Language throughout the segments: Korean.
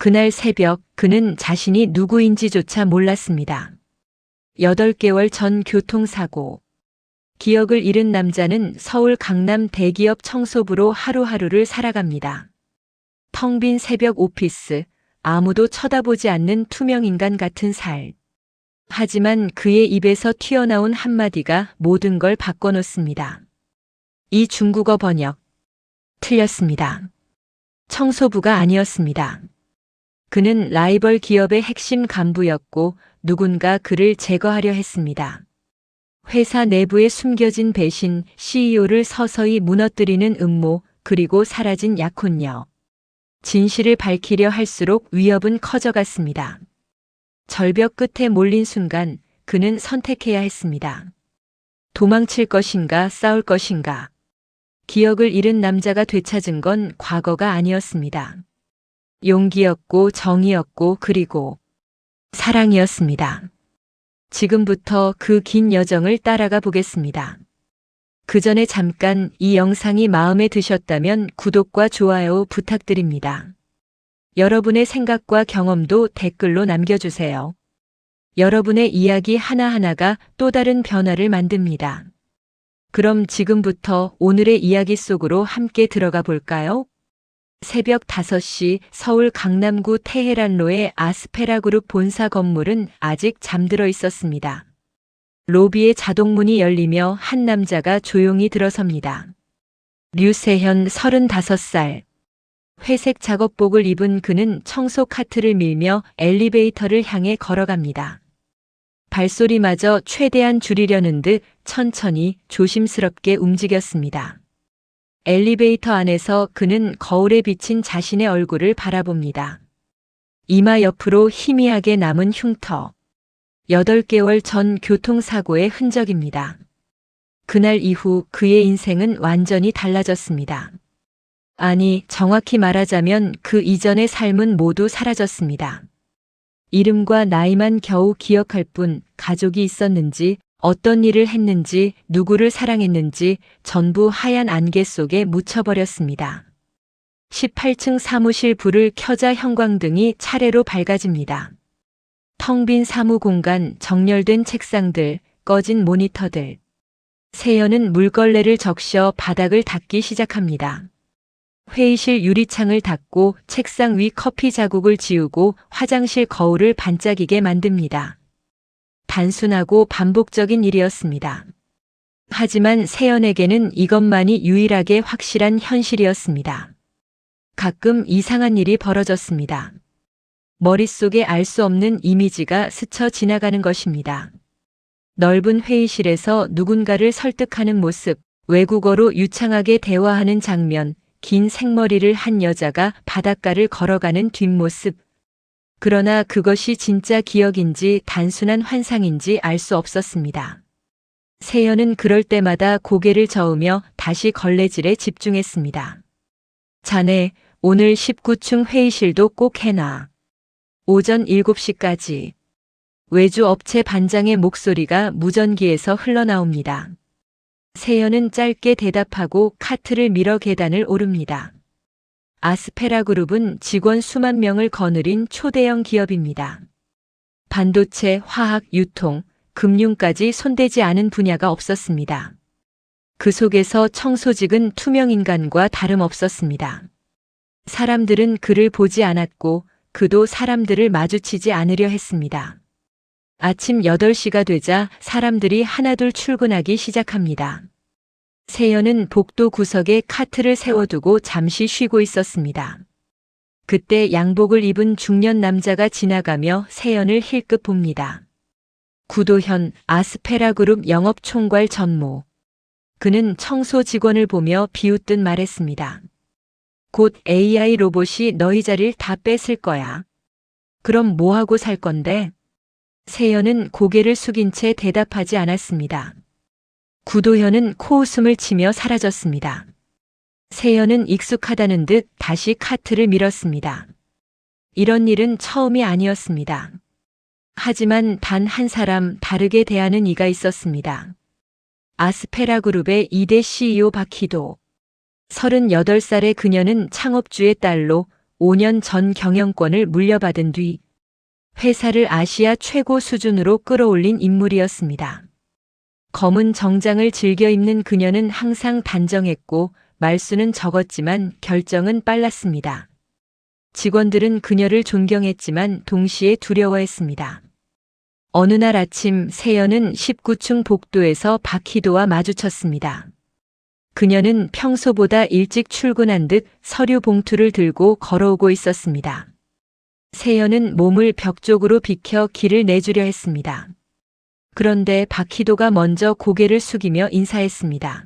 그날 새벽 그는 자신이 누구인지조차 몰랐습니다. 8개월 전 교통사고. 기억을 잃은 남자는 서울 강남 대기업 청소부로 하루하루를 살아갑니다. 텅 빈 새벽 오피스, 아무도 쳐다보지 않는 투명인간 같은 살. 하지만 그의 입에서 튀어나온 한마디가 모든 걸 바꿔놓습니다. 이 중국어 번역. 틀렸습니다. 청소부가 아니었습니다. 그는 라이벌 기업의 핵심 간부였고 누군가 그를 제거하려 했습니다. 회사 내부에 숨겨진 배신, CEO를 서서히 무너뜨리는 음모, 그리고 사라진 약혼녀. 진실을 밝히려 할수록 위협은 커져갔습니다. 절벽 끝에 몰린 순간 그는 선택해야 했습니다. 도망칠 것인가, 싸울 것인가. 기억을 잃은 남자가 되찾은 건 과거가 아니었습니다. 용기였고 정의였고 그리고 사랑이었습니다. 지금부터 그 긴 여정을 따라가 보겠습니다. 그 전에 잠깐 이 영상이 마음에 드셨다면 구독과 좋아요 부탁드립니다. 여러분의 생각과 경험도 댓글로 남겨주세요. 여러분의 이야기 하나하나가 또 다른 변화를 만듭니다. 그럼 지금부터 오늘의 이야기 속으로 함께 들어가 볼까요? 새벽 5시 서울 강남구 테헤란로의 아스페라그룹 본사 건물은 아직 잠들어 있었습니다. 로비의 자동문이 열리며 한 남자가 조용히 들어섭니다. 류세현 35살. 회색 작업복을 입은 그는 청소 카트를 밀며 엘리베이터를 향해 걸어갑니다. 발소리마저 최대한 줄이려는 듯 천천히 조심스럽게 움직였습니다. 엘리베이터 안에서 그는 거울에 비친 자신의 얼굴을 바라봅니다. 이마 옆으로 희미하게 남은 흉터. 8개월 전 교통사고의 흔적입니다. 그날 이후 그의 인생은 완전히 달라졌습니다. 아니, 정확히 말하자면 그 이전의 삶은 모두 사라졌습니다. 이름과 나이만 겨우 기억할 뿐 가족이 있었는지, 어떤 일을 했는지, 누구를 사랑했는지 전부 하얀 안개 속에 묻혀버렸습니다. 18층 사무실 불을 켜자 형광등이 차례로 밝아집니다. 텅 빈 사무 공간, 정렬된 책상들, 꺼진 모니터들. 세연은 물걸레를 적셔 바닥을 닦기 시작합니다. 회의실 유리창을 닦고 책상 위 커피 자국을 지우고 화장실 거울을 반짝이게 만듭니다. 단순하고 반복적인 일이었습니다. 하지만 세연에게는 이것만이 유일하게 확실한 현실이었습니다. 가끔 이상한 일이 벌어졌습니다. 머릿속에 알 수 없는 이미지가 스쳐 지나가는 것입니다. 넓은 회의실에서 누군가를 설득하는 모습, 외국어로 유창하게 대화하는 장면, 긴 생머리를 한 여자가 바닷가를 걸어가는 뒷모습. 그러나 그것이 진짜 기억인지 단순한 환상인지 알 수 없었습니다. 세연은 그럴 때마다 고개를 저으며 다시 걸레질에 집중했습니다. 자네, 오늘 19층 회의실도 꼭 해놔. 오전 7시까지. 외주 업체 반장의 목소리가 무전기에서 흘러나옵니다. 세연은 짧게 대답하고 카트를 밀어 계단을 오릅니다. 아스페라그룹은 직원 수만 명을 거느린 초대형 기업입니다. 반도체, 화학, 유통, 금융까지 손대지 않은 분야가 없었습니다. 그 속에서 청소직은 투명인간과 다름없었습니다. 사람들은 그를 보지 않았고 그도 사람들을 마주치지 않으려 했습니다. 아침 8시가 되자 사람들이 하나둘 출근하기 시작합니다. 세연은 복도 구석에 카트를 세워두고 잠시 쉬고 있었습니다. 그때 양복을 입은 중년 남자가 지나가며 세연을 힐끗 봅니다. 구도현, 아스페라그룹 영업총괄 전무. 그는 청소 직원을 보며 비웃듯 말했습니다. 곧 AI 로봇이 너희 자리를 다 뺏을 거야. 그럼 뭐하고 살 건데? 세연은 고개를 숙인 채 대답하지 않았습니다. 구도현은 코웃음을 치며 사라졌습니다. 세연은 익숙하다는 듯 다시 카트를 밀었습니다. 이런 일은 처음이 아니었습니다. 하지만 단 한 사람 다르게 대하는 이가 있었습니다. 아스페라그룹의 2대 CEO 박희도. 38살의 그녀는 창업주의 딸로 5년 전 경영권을 물려받은 뒤 회사를 아시아 최고 수준으로 끌어올린 인물이었습니다. 검은 정장을 즐겨 입는 그녀는 항상 단정했고 말수는 적었지만 결정은 빨랐습니다. 직원들은 그녀를 존경했지만 동시에 두려워했습니다. 어느 날 아침 세연은 19층 복도에서 박희도와 마주쳤습니다. 그녀는 평소보다 일찍 출근한 듯 서류 봉투를 들고 걸어오고 있었습니다. 세연은 몸을 벽 쪽으로 비켜 길을 내주려 했습니다. 그런데 박희도가 먼저 고개를 숙이며 인사했습니다.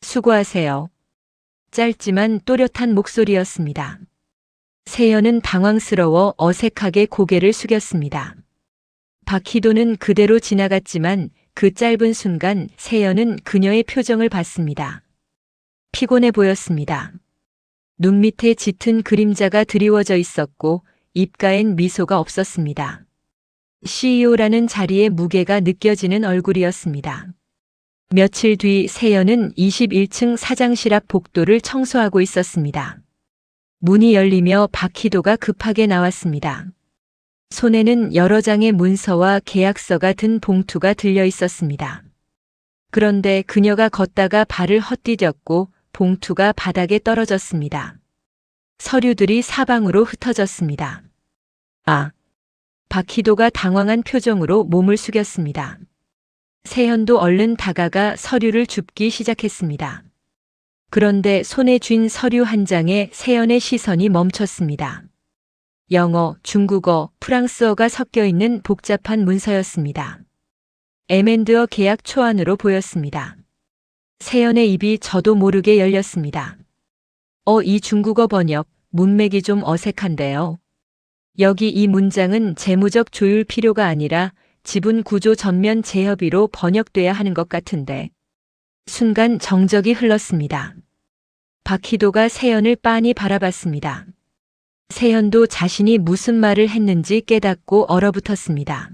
수고하세요. 짧지만 또렷한 목소리였습니다. 세연은 당황스러워 어색하게 고개를 숙였습니다. 박희도는 그대로 지나갔지만 그 짧은 순간 세연은 그녀의 표정을 봤습니다. 피곤해 보였습니다. 눈 밑에 짙은 그림자가 드리워져 있었고 입가엔 미소가 없었습니다. CEO라는 자리의 무게가 느껴지는 얼굴이었습니다. 며칠 뒤 세연은 21층 사장실 앞 복도를 청소하고 있었습니다. 문이 열리며 박희도가 급하게 나왔습니다. 손에는 여러 장의 문서와 계약서가 든 봉투가 들려 있었습니다. 그런데 그녀가 걷다가 발을 헛디뎠고 봉투가 바닥에 떨어졌습니다. 서류들이 사방으로 흩어졌습니다. 아! 박희도가 당황한 표정으로 몸을 숙였습니다. 세연도 얼른 다가가 서류를 줍기 시작했습니다. 그런데 손에 쥔 서류 한 장에 세연의 시선이 멈췄습니다. 영어, 중국어, 프랑스어가 섞여 있는 복잡한 문서였습니다. M&A 계약 초안으로 보였습니다. 세연의 입이 저도 모르게 열렸습니다. 이 중국어 번역, 문맥이 좀 어색한데요. 여기 이 문장은 재무적 조율 필요가 아니라 지분 구조 전면 재협의로 번역돼야 하는 것 같은데. 순간 정적이 흘렀습니다. 박희도가 세연을 빤히 바라봤습니다. 세연도 자신이 무슨 말을 했는지 깨닫고 얼어붙었습니다.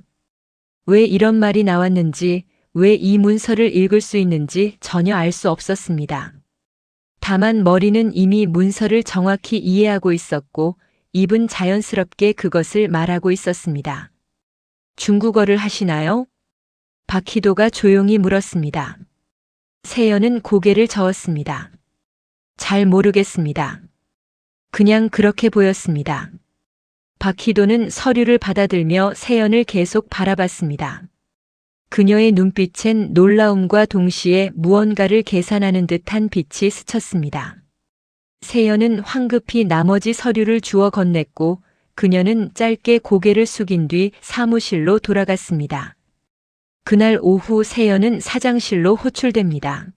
왜 이런 말이 나왔는지, 왜 이 문서를 읽을 수 있는지 전혀 알 수 없었습니다. 다만 머리는 이미 문서를 정확히 이해하고 있었고 입은 자연스럽게 그것을 말하고 있었습니다. 중국어를 하시나요? 박희도가 조용히 물었습니다. 세연은 고개를 저었습니다. 잘 모르겠습니다. 그냥 그렇게 보였습니다. 박희도는 서류를 받아들며 세연을 계속 바라봤습니다. 그녀의 눈빛엔 놀라움과 동시에 무언가를 계산하는 듯한 빛이 스쳤습니다. 세연은 황급히 나머지 서류를 주워 건넸고 그녀는 짧게 고개를 숙인 뒤 사무실로 돌아갔습니다. 그날 오후 세연은 사장실로 호출됩니다.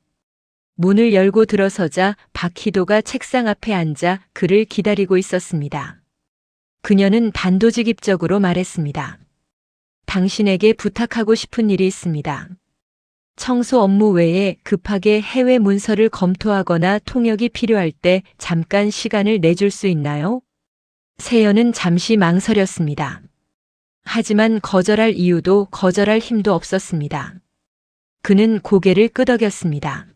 문을 열고 들어서자 박희도가 책상 앞에 앉아 그를 기다리고 있었습니다. 그녀는 단도직입적으로 말했습니다. 당신에게 부탁하고 싶은 일이 있습니다. 청소 업무 외에 급하게 해외 문서를 검토하거나 통역이 필요할 때 잠깐 시간을 내줄 수 있나요? 세연은 잠시 망설였습니다. 하지만 거절할 이유도 거절할 힘도 없었습니다. 그는 고개를 끄덕였습니다.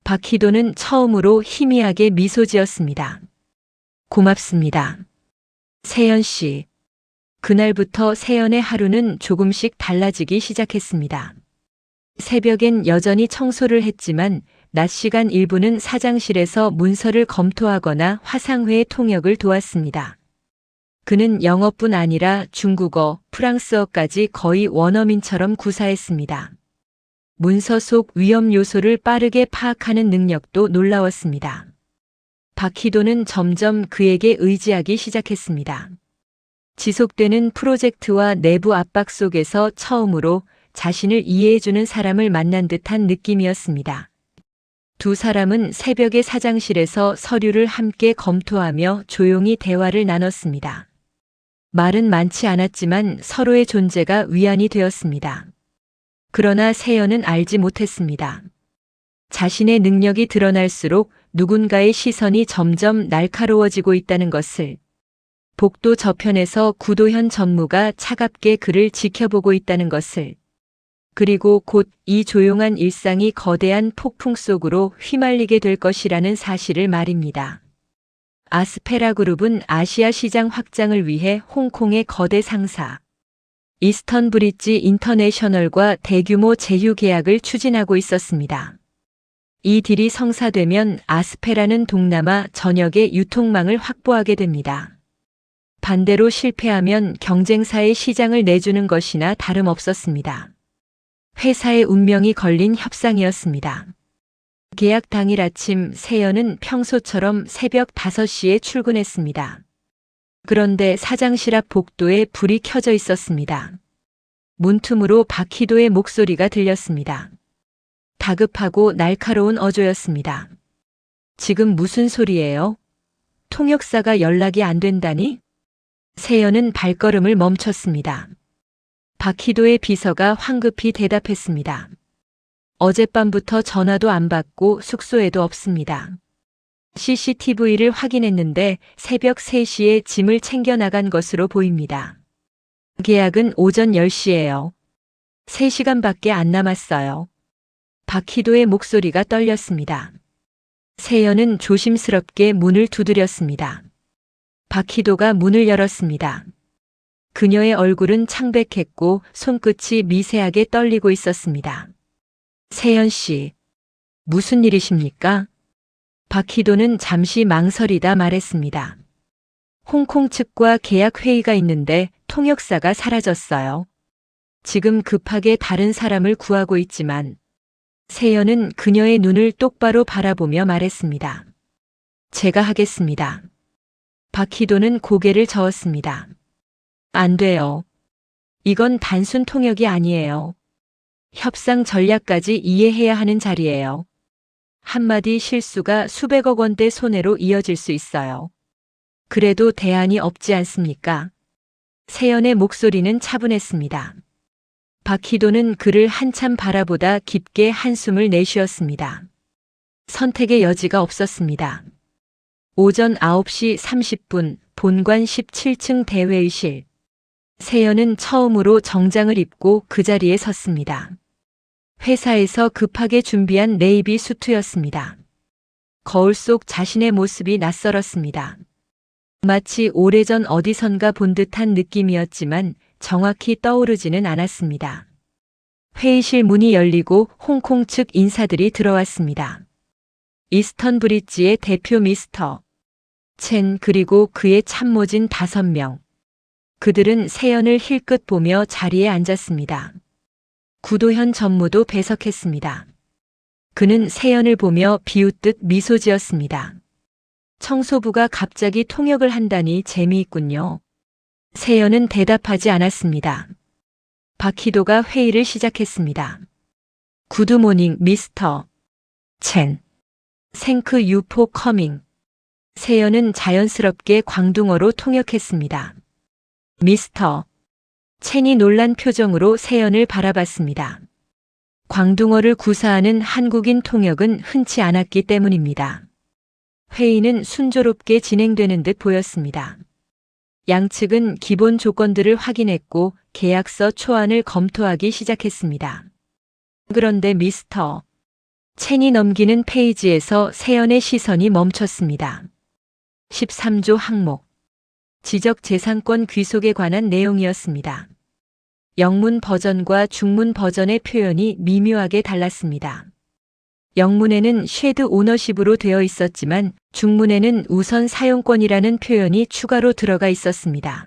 박희도는 처음으로 희미하게 미소 지었습니다. 고맙습니다. 세연 씨. 그날부터 세연의 하루는 조금씩 달라지기 시작했습니다. 새벽엔 여전히 청소를 했지만 낮 시간 일부는 사장실에서 문서를 검토하거나 화상회 통역을 도왔습니다. 그는 영어뿐 아니라 중국어, 프랑스어까지 거의 원어민처럼 구사했습니다. 문서 속 위험 요소를 빠르게 파악하는 능력도 놀라웠습니다. 박희도는 점점 그에게 의지하기 시작했습니다. 지속되는 프로젝트와 내부 압박 속에서 처음으로 자신을 이해해주는 사람을 만난 듯한 느낌이었습니다. 두 사람은 새벽에 사장실에서 서류를 함께 검토하며 조용히 대화를 나눴습니다. 말은 많지 않았지만 서로의 존재가 위안이 되었습니다. 그러나 세연은 알지 못했습니다. 자신의 능력이 드러날수록 누군가의 시선이 점점 날카로워지고 있다는 것을. 복도 저편에서 구도현 전무가 차갑게 그를 지켜보고 있다는 것을. 그리고 곧 이 조용한 일상이 거대한 폭풍 속으로 휘말리게 될 것이라는 사실을 말입니다. 아스페라 그룹은 아시아 시장 확장을 위해 홍콩의 거대 상사 이스턴 브릿지 인터내셔널과 대규모 제휴 계약을 추진하고 있었습니다. 이 딜이 성사되면 아스페라는 동남아 전역의 유통망을 확보하게 됩니다. 반대로 실패하면 경쟁사의 시장을 내주는 것이나 다름없었습니다. 회사의 운명이 걸린 협상이었습니다. 계약 당일 아침 세연은 평소처럼 새벽 5시에 출근했습니다. 그런데 사장실 앞 복도에 불이 켜져 있었습니다. 문틈으로 박희도의 목소리가 들렸습니다. 다급하고 날카로운 어조였습니다. 지금 무슨 소리예요? 통역사가 연락이 안 된다니? 세연은 발걸음을 멈췄습니다. 박희도의 비서가 황급히 대답했습니다. 어젯밤부터 전화도 안 받고 숙소에도 없습니다. CCTV를 확인했는데 새벽 3시에 짐을 챙겨 나간 것으로 보입니다. 계약은 오전 10시예요. 3시간밖에 안 남았어요. 박희도의 목소리가 떨렸습니다. 세연은 조심스럽게 문을 두드렸습니다. 박희도가 문을 열었습니다. 그녀의 얼굴은 창백했고 손끝이 미세하게 떨리고 있었습니다. 세연 씨, 무슨 일이십니까? 박희도는 잠시 망설이다 말했습니다. 홍콩 측과 계약 회의가 있는데 통역사가 사라졌어요. 지금 급하게 다른 사람을 구하고 있지만 세연은 그녀의 눈을 똑바로 바라보며 말했습니다. 제가 하겠습니다. 박희도는 고개를 저었습니다. 안 돼요. 이건 단순 통역이 아니에요. 협상 전략까지 이해해야 하는 자리예요. 한마디 실수가 수백억 원대 손해로 이어질 수 있어요. 그래도 대안이 없지 않습니까? 세연의 목소리는 차분했습니다. 박희도는 그를 한참 바라보다 깊게 한숨을 내쉬었습니다. 선택의 여지가 없었습니다. 오전 9시 30분 본관 17층 대회의실. 세연은 처음으로 정장을 입고 그 자리에 섰습니다. 회사에서 급하게 준비한 네이비 수트였습니다. 거울 속 자신의 모습이 낯설었습니다. 마치 오래전 어디선가 본 듯한 느낌이었지만 정확히 떠오르지는 않았습니다. 회의실 문이 열리고 홍콩 측 인사들이 들어왔습니다. 이스턴 브릿지의 대표 미스터 첸 그리고 그의 참모진 5명. 그들은 세연을 힐끗 보며 자리에 앉았습니다. 구도현 전무도 배석했습니다. 그는 세연을 보며 비웃듯 미소 지었습니다. 청소부가 갑자기 통역을 한다니 재미있군요. 세연은 대답하지 않았습니다. 박희도가 회의를 시작했습니다. 굿모닝 미스터 첸. 생크 유포 커밍. 세연은 자연스럽게 광둥어로 통역했습니다. 미스터 첸이 놀란 표정으로 세연을 바라봤습니다. 광둥어를 구사하는 한국인 통역은 흔치 않았기 때문입니다. 회의는 순조롭게 진행되는 듯 보였습니다. 양측은 기본 조건들을 확인했고 계약서 초안을 검토하기 시작했습니다. 그런데 미스터 첸이 넘기는 페이지에서 세연의 시선이 멈췄습니다. 13조 항목 지적재산권 귀속에 관한 내용이었습니다. 영문 버전과 중문 버전의 표현이 미묘하게 달랐습니다. 영문에는 쉐드 오너십으로 되어 있었지만 중문에는 우선 사용권이라는 표현이 추가로 들어가 있었습니다.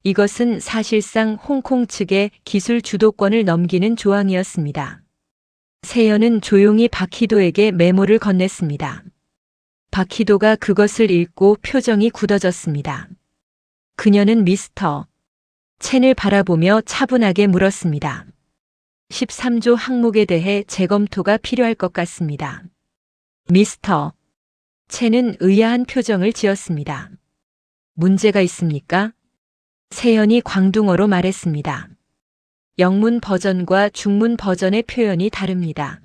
이것은 사실상 홍콩 측에 기술 주도권을 넘기는 조항이었습니다. 세연은 조용히 박희도에게 메모를 건넸습니다. 박희도가 그것을 읽고 표정이 굳어졌습니다. 그녀는 미스터 첸을 바라보며 차분하게 물었습니다. 13조 항목에 대해 재검토가 필요할 것 같습니다. 미스터 첸은 의아한 표정을 지었습니다. 문제가 있습니까? 세연이 광둥어로 말했습니다. 영문 버전과 중문 버전의 표현이 다릅니다.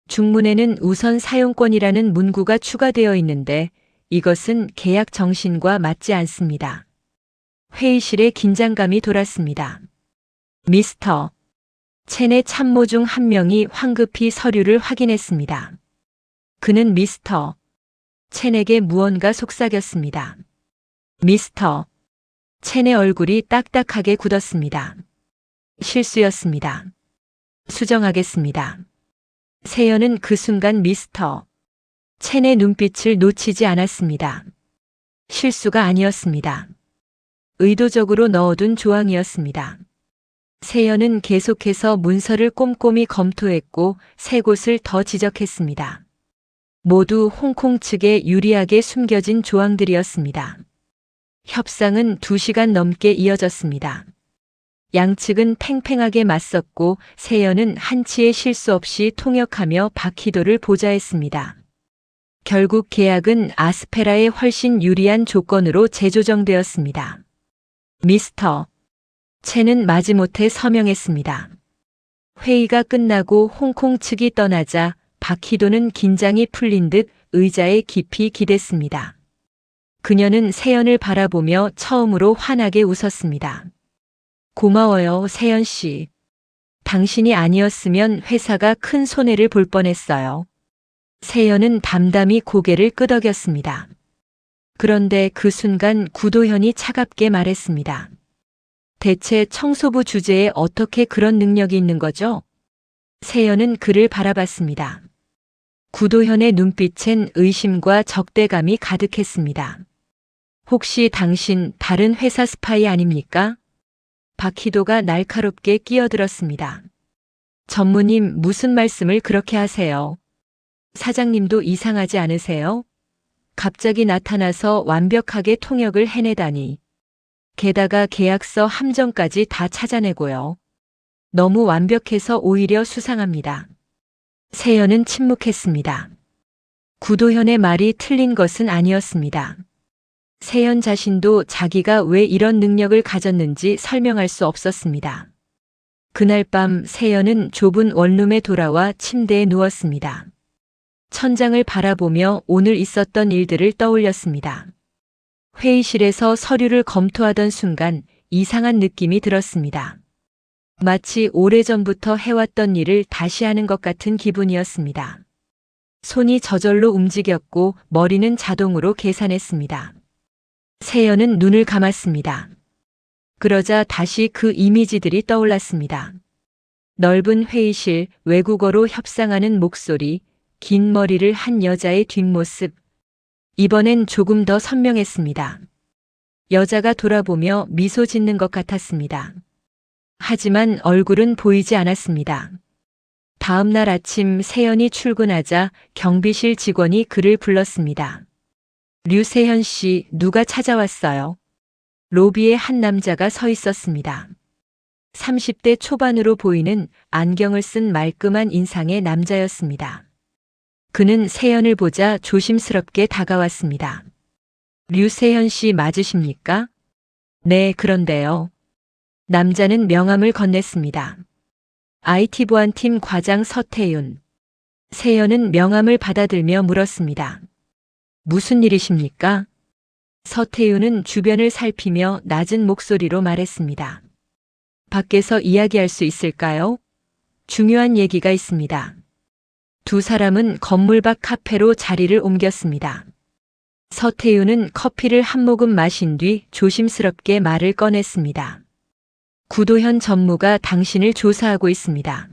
중문에는 우선 사용권이라는 문구가 추가되어 있는데 이것은 계약 정신과 맞지 않습니다. 회의실에 긴장감이 돌았습니다. 미스터 첸의 참모 중 한 명이 황급히 서류를 확인했습니다. 그는 미스터 첸에게 무언가 속삭였습니다. 미스터. 첸의 얼굴이 딱딱하게 굳었습니다. 실수였습니다. 수정하겠습니다. 세연은 그 순간 미스터. 첸의 눈빛을 놓치지 않았습니다. 실수가 아니었습니다. 의도적으로 넣어둔 조항이었습니다. 세연은 계속해서 문서를 꼼꼼히 검토했고 세 곳을 더 지적했습니다. 모두 홍콩 측에 유리하게 숨겨진 조항들이었습니다. 협상은 2시간 넘게 이어졌습니다. 양측은 팽팽하게 맞섰고 세연은 한치의 실수 없이 통역하며 바퀴도를 보좌했습니다. 결국 계약은 아스페라에 훨씬 유리한 조건으로 재조정되었습니다. 미스터. 첸은 마지못해 서명했습니다. 회의가 끝나고 홍콩 측이 떠나자 바퀴도는 긴장이 풀린 듯 의자에 깊이 기댔습니다. 그녀는 세연을 바라보며 처음으로 환하게 웃었습니다. 고마워요, 세연 씨. 당신이 아니었으면 회사가 큰 손해를 볼 뻔했어요. 세연은 담담히 고개를 끄덕였습니다. 그런데 그 순간 구도현이 차갑게 말했습니다. 대체 청소부 주제에 어떻게 그런 능력이 있는 거죠? 세연은 그를 바라봤습니다. 구도현의 눈빛엔 의심과 적대감이 가득했습니다. 혹시 당신 다른 회사 스파이 아닙니까? 바퀴도가 날카롭게 끼어들었습니다. 전무님, 무슨 말씀을 그렇게 하세요? 사장님도 이상하지 않으세요? 갑자기 나타나서 완벽하게 통역을 해내다니. 게다가 계약서 함정까지 다 찾아내고요. 너무 완벽해서 오히려 수상합니다. 세연은 침묵했습니다. 구도현의 말이 틀린 것은 아니었습니다. 세연 자신도 자기가 왜 이런 능력을 가졌는지 설명할 수 없었습니다. 그날 밤 세연은 좁은 원룸에 돌아와 침대에 누웠습니다. 천장을 바라보며 오늘 있었던 일들을 떠올렸습니다. 회의실에서 서류를 검토하던 순간 이상한 느낌이 들었습니다. 마치 오래전부터 해왔던 일을 다시 하는 것 같은 기분이었습니다. 손이 저절로 움직였고 머리는 자동으로 계산했습니다. 세연은 눈을 감았습니다. 그러자 다시 그 이미지들이 떠올랐습니다. 넓은 회의실, 외국어로 협상하는 목소리, 긴 머리를 한 여자의 뒷모습. 이번엔 조금 더 선명했습니다. 여자가 돌아보며 미소 짓는 것 같았습니다. 하지만 얼굴은 보이지 않았습니다. 다음 날 아침 세연이 출근하자 경비실 직원이 그를 불렀습니다. 류세현 씨, 누가 찾아왔어요? 로비에 한 남자가 서 있었습니다. 30대 초반으로 보이는 안경을 쓴 말끔한 인상의 남자였습니다. 그는 세연을 보자 조심스럽게 다가왔습니다. 류세현 씨 맞으십니까? 네, 그런데요. 남자는 명함을 건넸습니다. IT 보안팀 과장 서태윤. 세연은 명함을 받아들며 물었습니다. 무슨 일이십니까? 서태윤은 주변을 살피며 낮은 목소리로 말했습니다. 밖에서 이야기할 수 있을까요? 중요한 얘기가 있습니다. 두 사람은 건물 밖 카페로 자리를 옮겼습니다. 서태윤은 커피를 한 모금 마신 뒤 조심스럽게 말을 꺼냈습니다. 구도현 전무가 당신을 조사하고 있습니다.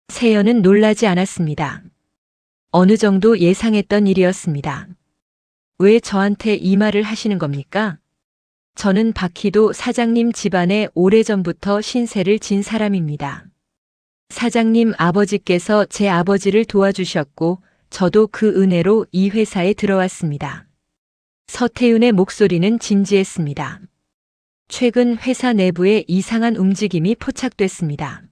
세연은 놀라지 않았습니다. 어느 정도 예상했던 일이었습니다. 왜 저한테 이 말을 하시는 겁니까? 저는 바퀴도 사장님 집안에 오래전부터 신세를 진 사람입니다. 사장님 아버지께서 제 아버지를 도와주셨고 저도 그 은혜로 이 회사에 들어왔습니다. 서태윤의 목소리는 진지했습니다. 최근 회사 내부에 이상한 움직임이 포착됐습니다.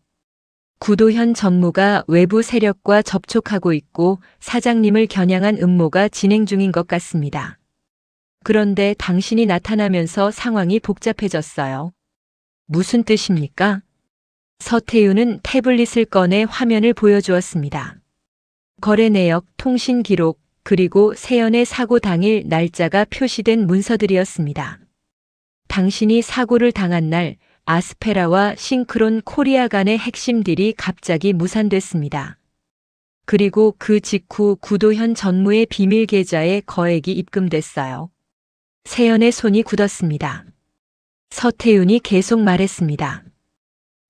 구도현 전무가 외부 세력과 접촉하고 있고 사장님을 겨냥한 음모가 진행 중인 것 같습니다. 그런데 당신이 나타나면서 상황이 복잡해졌어요. 무슨 뜻입니까? 서태윤은 태블릿을 꺼내 화면을 보여주었습니다. 거래 내역, 통신 기록, 그리고 세연의 사고 당일 날짜가 표시된 문서들이었습니다. 당신이 사고를 당한 날 아스페라와 싱크론 코리아 간의 핵심 딜이 갑자기 무산됐습니다. 그리고 그 직후 구도현 전무의 비밀 계좌에 거액이 입금됐어요. 세연의 손이 굳었습니다. 서태윤이 계속 말했습니다.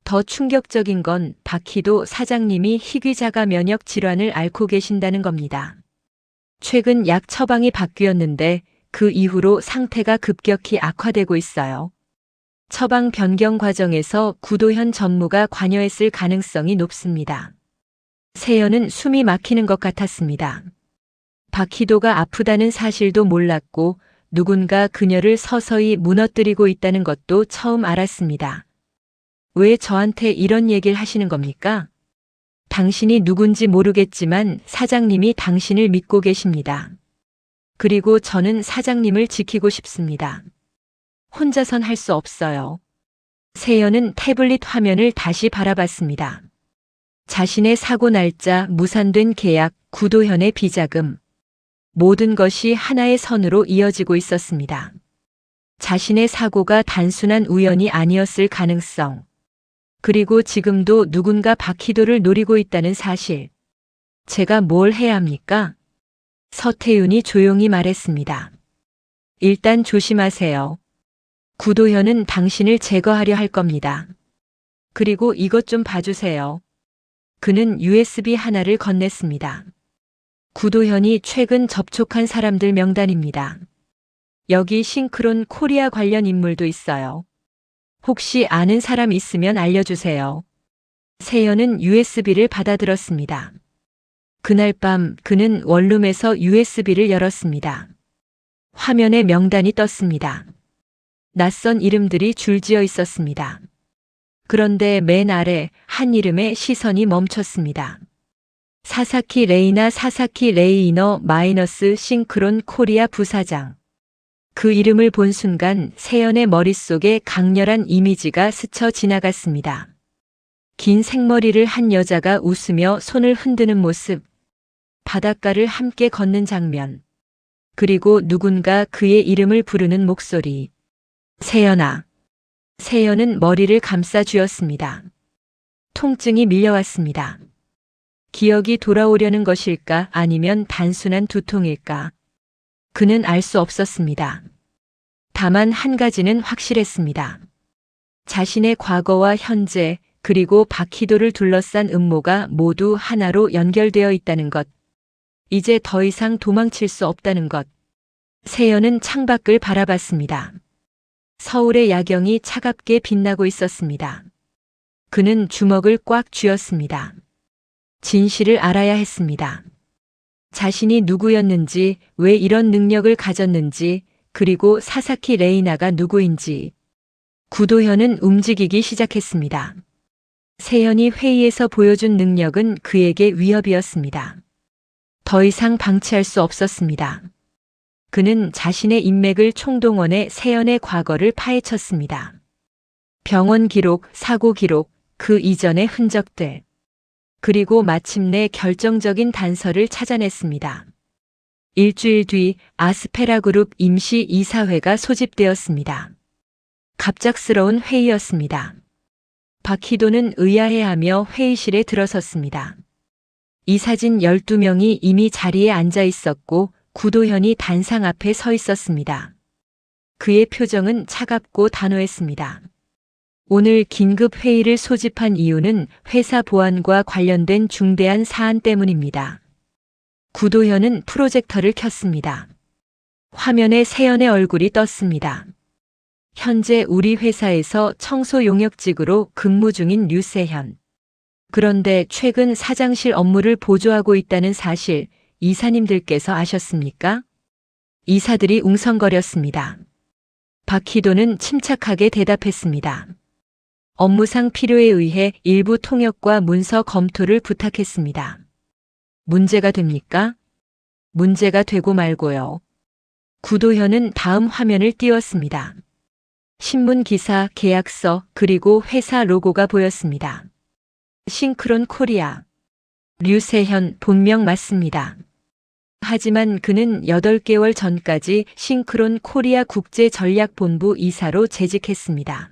더 충격적인 건 박희도 사장님이 희귀자가 면역 질환을 앓고 계신다는 겁니다. 최근 약 처방이 바뀌었는데 그 이후로 상태가 급격히 악화되고 있어요. 처방 변경 과정에서 구도현 전무가 관여했을 가능성이 높습니다. 세연은 숨이 막히는 것 같았습니다. 박희도가 아프다는 사실도 몰랐고 누군가 그녀를 서서히 무너뜨리고 있다는 것도 처음 알았습니다. 왜 저한테 이런 얘기를 하시는 겁니까? 당신이 누군지 모르겠지만 사장님이 당신을 믿고 계십니다. 그리고 저는 사장님을 지키고 싶습니다. 혼자선 할 수 없어요. 세연은 태블릿 화면을 다시 바라봤습니다. 자신의 사고 날짜, 무산된 계약, 구도현의 비자금. 모든 것이 하나의 선으로 이어지고 있었습니다. 자신의 사고가 단순한 우연이 아니었을 가능성. 그리고 지금도 누군가 박희도를 노리고 있다는 사실. 제가 뭘 해야 합니까? 서태윤이 조용히 말했습니다. 일단 조심하세요. 구도현은 당신을 제거하려 할 겁니다. 그리고 이것 좀 봐주세요. 그는 USB 하나를 건넸습니다. 구도현이 최근 접촉한 사람들 명단입니다. 여기 싱크론 코리아 관련 인물도 있어요. 혹시 아는 사람 있으면 알려주세요. 세연은 USB를 받아들었습니다. 그날 밤 그는 원룸에서 USB를 열었습니다. 화면에 명단이 떴습니다. 낯선 이름들이 줄지어 있었습니다. 그런데 맨 아래 한 이름에 시선이 멈췄습니다. 사사키 레이너 마이너스 싱크론 코리아 부사장. 그 이름을 본 순간 세연의 머릿속에 강렬한 이미지가 스쳐 지나갔습니다. 긴 생머리를 한 여자가 웃으며 손을 흔드는 모습, 바닷가를 함께 걷는 장면, 그리고 누군가 그의 이름을 부르는 목소리. 세연아. 세연은 머리를 감싸 쥐었습니다. 통증이 밀려왔습니다. 기억이 돌아오려는 것일까 아니면 단순한 두통일까? 그는 알 수 없었습니다. 다만 한 가지는 확실했습니다. 자신의 과거와 현재 그리고 박희도를 둘러싼 음모가 모두 하나로 연결되어 있다는 것. 이제 더 이상 도망칠 수 없다는 것. 세연은 창밖을 바라봤습니다. 서울의 야경이 차갑게 빛나고 있었습니다. 그는 주먹을 꽉 쥐었습니다. 진실을 알아야 했습니다. 자신이 누구였는지, 왜 이런 능력을 가졌는지, 그리고 사사키 레이나가 누구인지. 구도현은 움직이기 시작했습니다. 세연이 회의에서 보여준 능력은 그에게 위협이었습니다. 더 이상 방치할 수 없었습니다. 그는 자신의 인맥을 총동원해 세연의 과거를 파헤쳤습니다. 병원 기록, 사고 기록, 그 이전의 흔적들. 그리고 마침내 결정적인 단서를 찾아냈습니다. 일주일 뒤 아스페라그룹 임시 이사회가 소집되었습니다. 갑작스러운 회의였습니다. 박희도는 의아해하며 회의실에 들어섰습니다. 이사진 12명이 이미 자리에 앉아 있었고 구도현이 단상 앞에 서 있었습니다. 그의 표정은 차갑고 단호했습니다. 오늘 긴급 회의를 소집한 이유는 회사 보안과 관련된 중대한 사안 때문입니다. 구도현은 프로젝터를 켰습니다. 화면에 세연의 얼굴이 떴습니다. 현재 우리 회사에서 청소 용역직으로 근무 중인 류세현. 그런데 최근 사장실 업무를 보조하고 있다는 사실 이사님들께서 아셨습니까? 이사들이 웅성거렸습니다. 박희도는 침착하게 대답했습니다. 업무상 필요에 의해 일부 통역과 문서 검토를 부탁했습니다. 문제가 됩니까? 문제가 되고 말고요. 구도현은 다음 화면을 띄웠습니다. 신문 기사, 계약서, 그리고 회사 로고가 보였습니다. 싱크론 코리아. 류세현 본명 맞습니다. 하지만 그는 8개월 전까지 싱크론 코리아 국제전략본부 이사로 재직했습니다.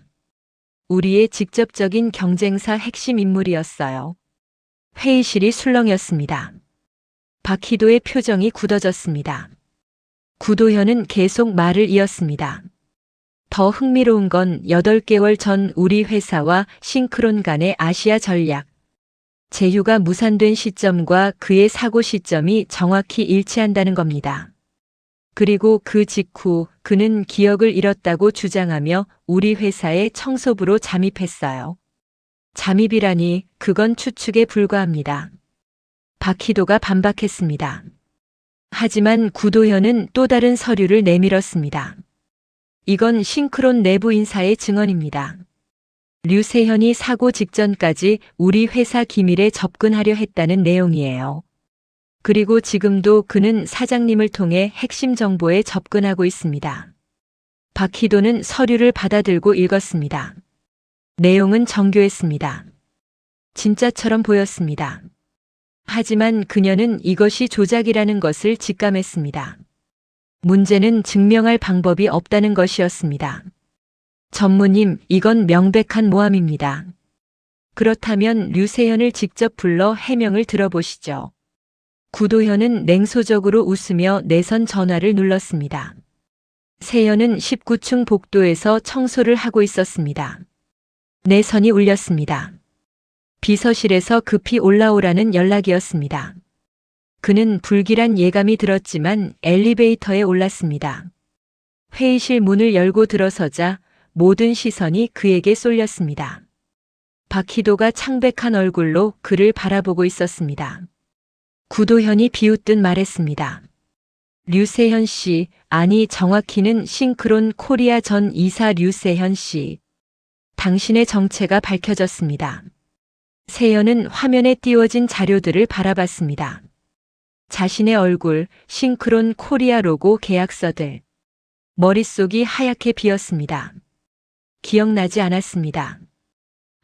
우리의 직접적인 경쟁사 핵심 인물이었어요. 회의실이 술렁였습니다. 박희도의 표정이 굳어졌습니다. 구도현은 계속 말을 이었습니다. 더 흥미로운 건 8개월 전 우리 회사와 싱크론 간의 아시아 전략. 제휴가 무산된 시점과 그의 사고 시점이 정확히 일치한다는 겁니다. 그리고 그 직후 그는 기억을 잃었다고 주장하며 우리 회사에 청소부로 잠입했어요. 잠입이라니 그건 추측에 불과합니다. 박희도가 반박했습니다. 하지만 구도현은 또 다른 서류를 내밀었습니다. 이건 싱크론 내부 인사의 증언입니다. 류세현이 사고 직전까지 우리 회사 기밀에 접근하려 했다는 내용이에요. 그리고 지금도 그는 사장님을 통해 핵심 정보에 접근하고 있습니다. 박희도는 서류를 받아들고 읽었습니다. 내용은 정교했습니다. 진짜처럼 보였습니다. 하지만 그녀는 이것이 조작이라는 것을 직감했습니다. 문제는 증명할 방법이 없다는 것이었습니다. 전무님, 이건 명백한 모함입니다. 그렇다면 류세현을 직접 불러 해명을 들어보시죠. 구도현은 냉소적으로 웃으며 내선 전화를 눌렀습니다. 세현은 19층 복도에서 청소를 하고 있었습니다. 내선이 울렸습니다. 비서실에서 급히 올라오라는 연락이었습니다. 그는 불길한 예감이 들었지만 엘리베이터에 올랐습니다. 회의실 문을 열고 들어서자 모든 시선이 그에게 쏠렸습니다. 박희도가 창백한 얼굴로 그를 바라보고 있었습니다. 구도현이 비웃듯 말했습니다. 류세현 씨, 아니 정확히는 싱크론 코리아 전 이사 류세현 씨. 당신의 정체가 밝혀졌습니다. 세연은 화면에 띄워진 자료들을 바라봤습니다. 자신의 얼굴, 싱크론 코리아 로고 계약서들. 머릿속이 하얗게 비었습니다. 기억나지 않았습니다.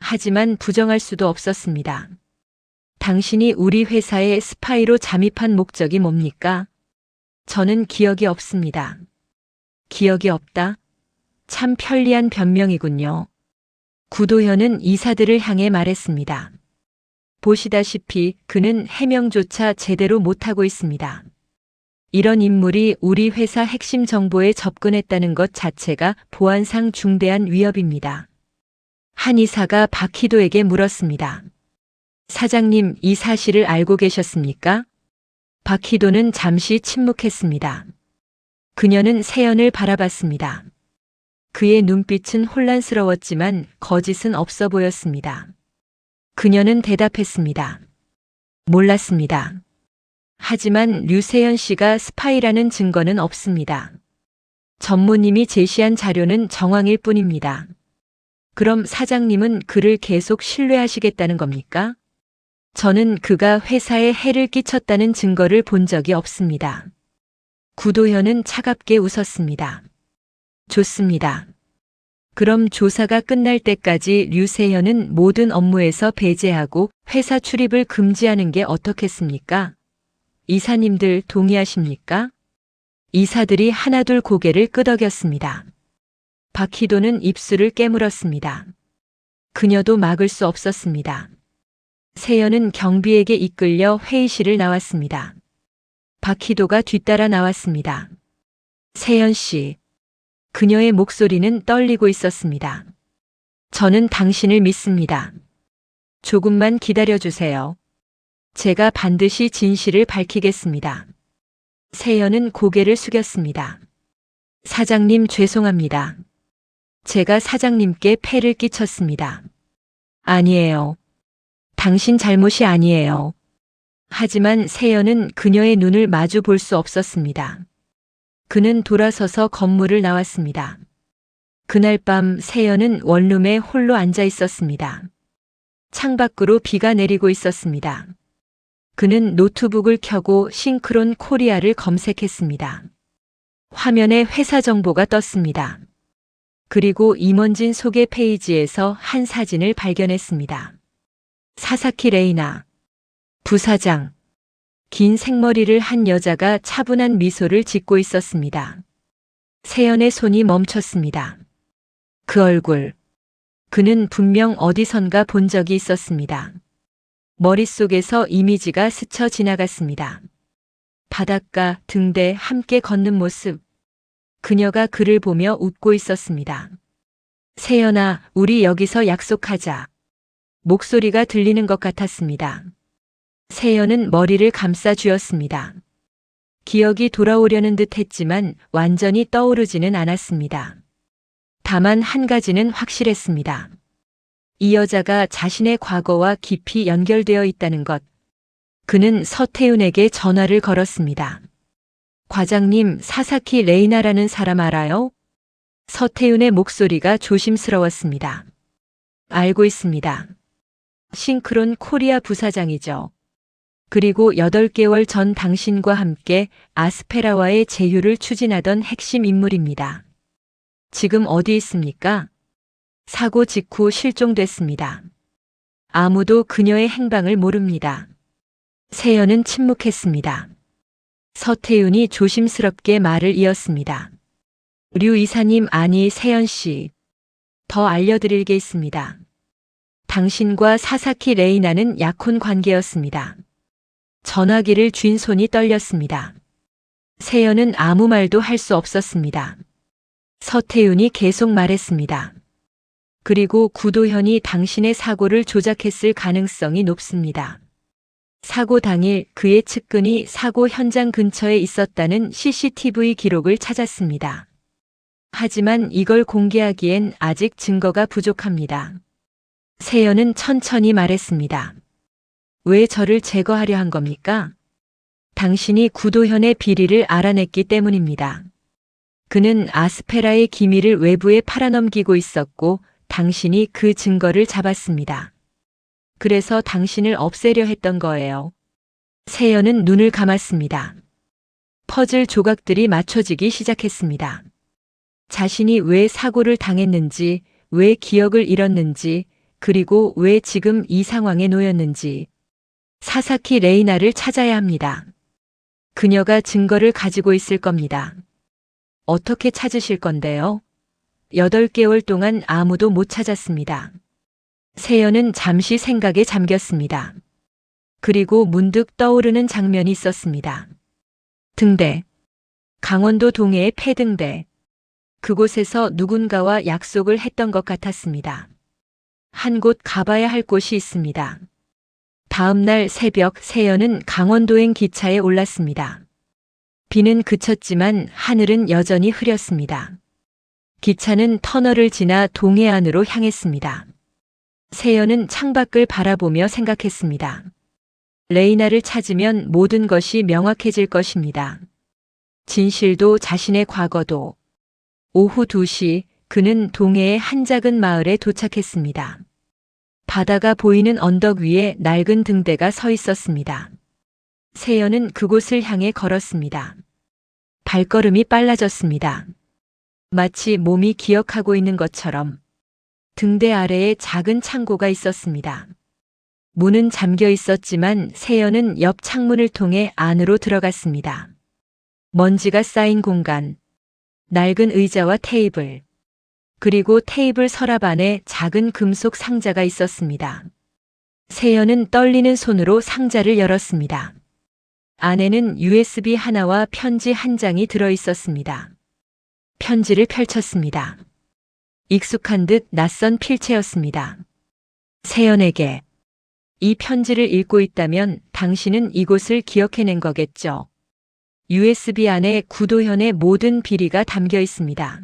하지만 부정할 수도 없었습니다. 당신이 우리 회사에 스파이로 잠입한 목적이 뭡니까? 저는 기억이 없습니다. 기억이 없다? 참 편리한 변명이군요. 구도현은 이사들을 향해 말했습니다. 보시다시피 그는 해명조차 제대로 못하고 있습니다. 이런 인물이 우리 회사 핵심 정보에 접근했다는 것 자체가 보안상 중대한 위협입니다. 한 이사가 박희도에게 물었습니다. 사장님, 이 사실을 알고 계셨습니까? 박희도는 잠시 침묵했습니다. 그녀는 세연을 바라봤습니다. 그의 눈빛은 혼란스러웠지만 거짓은 없어 보였습니다. 그녀는 대답했습니다. 몰랐습니다. 하지만 류세현 씨가 스파이라는 증거는 없습니다. 전무님이 제시한 자료는 정황일 뿐입니다. 그럼 사장님은 그를 계속 신뢰하시겠다는 겁니까? 저는 그가 회사에 해를 끼쳤다는 증거를 본 적이 없습니다. 구도현은 차갑게 웃었습니다. 좋습니다. 그럼 조사가 끝날 때까지 류세현은 모든 업무에서 배제하고 회사 출입을 금지하는 게 어떻겠습니까? 이사님들 동의하십니까? 이사들이 하나둘 고개를 끄덕였습니다. 박희도는 입술을 깨물었습니다. 그녀도 막을 수 없었습니다. 세연은 경비에게 이끌려 회의실을 나왔습니다. 박희도가 뒤따라 나왔습니다. 세연 씨. 그녀의 목소리는 떨리고 있었습니다. 저는 당신을 믿습니다. 조금만 기다려주세요. 제가 반드시 진실을 밝히겠습니다. 세연은 고개를 숙였습니다. 사장님 죄송합니다. 제가 사장님께 폐를 끼쳤습니다. 아니에요. 당신 잘못이 아니에요. 하지만 세연은 그녀의 눈을 마주 볼 수 없었습니다. 그는 돌아서서 건물을 나왔습니다. 그날 밤 세연은 원룸에 홀로 앉아 있었습니다. 창밖으로 비가 내리고 있었습니다. 그는 노트북을 켜고 싱크론 코리아를 검색했습니다. 화면에 회사 정보가 떴습니다. 그리고 임원진 소개 페이지에서 한 사진을 발견했습니다. 사사키 레이나, 부사장. 긴 생머리를 한 여자가 차분한 미소를 짓고 있었습니다. 세연의 손이 멈췄습니다. 그 얼굴. 그는 분명 어디선가 본 적이 있었습니다. 머릿속에서 이미지가 스쳐 지나갔습니다. 바닷가, 등대 함께 걷는 모습. 그녀가 그를 보며 웃고 있었습니다. 세연아, 우리 여기서 약속하자. 목소리가 들리는 것 같았습니다. 세연은 머리를 감싸 쥐었습니다. 기억이 돌아오려는 듯 했지만 완전히 떠오르지는 않았습니다. 다만 한 가지는 확실했습니다. 이 여자가 자신의 과거와 깊이 연결되어 있다는 것. 그는 서태윤에게 전화를 걸었습니다. 과장님, 사사키 레이나라는 사람 알아요? 서태윤의 목소리가 조심스러웠습니다. 알고 있습니다. 싱크론 코리아 부사장이죠. 그리고 8개월 전 당신과 함께 아스페라와의 제휴를 추진하던 핵심 인물입니다. 지금 어디 있습니까? 사고 직후 실종됐습니다. 아무도 그녀의 행방을 모릅니다. 세연은 침묵했습니다. 서태윤이 조심스럽게 말을 이었습니다. 류 이사님, 아니 세연 씨. 더 알려드릴 게 있습니다. 당신과 사사키 레이나는 약혼 관계였습니다. 전화기를 쥔 손이 떨렸습니다. 세연은 아무 말도 할 수 없었습니다. 서태윤이 계속 말했습니다. 그리고 구도현이 당신의 사고를 조작했을 가능성이 높습니다. 사고 당일 그의 측근이 사고 현장 근처에 있었다는 CCTV 기록을 찾았습니다. 하지만 이걸 공개하기엔 아직 증거가 부족합니다. 세연은 천천히 말했습니다. 왜 저를 제거하려 한 겁니까? 당신이 구도현의 비리를 알아냈기 때문입니다. 그는 아스페라의 기밀을 외부에 팔아넘기고 있었고 당신이 그 증거를 잡았습니다. 그래서 당신을 없애려 했던 거예요. 세연은 눈을 감았습니다. 퍼즐 조각들이 맞춰지기 시작했습니다. 자신이 왜 사고를 당했는지, 왜 기억을 잃었는지, 그리고 왜 지금 이 상황에 놓였는지. 사사키 레이나를 찾아야 합니다. 그녀가 증거를 가지고 있을 겁니다. 어떻게 찾으실 건데요? 8개월 동안 아무도 못 찾았습니다. 세연은 잠시 생각에 잠겼습니다. 그리고 문득 떠오르는 장면이 있었습니다. 등대. 강원도 동해의 폐등대. 그곳에서 누군가와 약속을 했던 것 같았습니다. 한 곳 가봐야 할 곳이 있습니다. 다음 날 새벽 세연은 강원도행 기차에 올랐습니다. 비는 그쳤지만 하늘은 여전히 흐렸습니다. 기차는 터널을 지나 동해안으로 향했습니다. 세연은 창밖을 바라보며 생각했습니다. 레이나를 찾으면 모든 것이 명확해질 것입니다. 진실도 자신의 과거도. 오후 2시 그는 동해의 한 작은 마을에 도착했습니다. 바다가 보이는 언덕 위에 낡은 등대가 서 있었습니다. 세연은 그곳을 향해 걸었습니다. 발걸음이 빨라졌습니다. 마치 몸이 기억하고 있는 것처럼. 등대 아래에 작은 창고가 있었습니다. 문은 잠겨 있었지만 세연은 옆 창문을 통해 안으로 들어갔습니다. 먼지가 쌓인 공간, 낡은 의자와 테이블, 그리고 테이블 서랍 안에 작은 금속 상자가 있었습니다. 세연은 떨리는 손으로 상자를 열었습니다. 안에는 USB 하나와 편지 한 장이 들어 있었습니다. 편지를 펼쳤습니다. 익숙한 듯 낯선 필체였습니다. 세연에게. 이 편지를 읽고 있다면 당신은 이곳을 기억해낸 거겠죠. USB 안에 구도현의 모든 비리가 담겨 있습니다.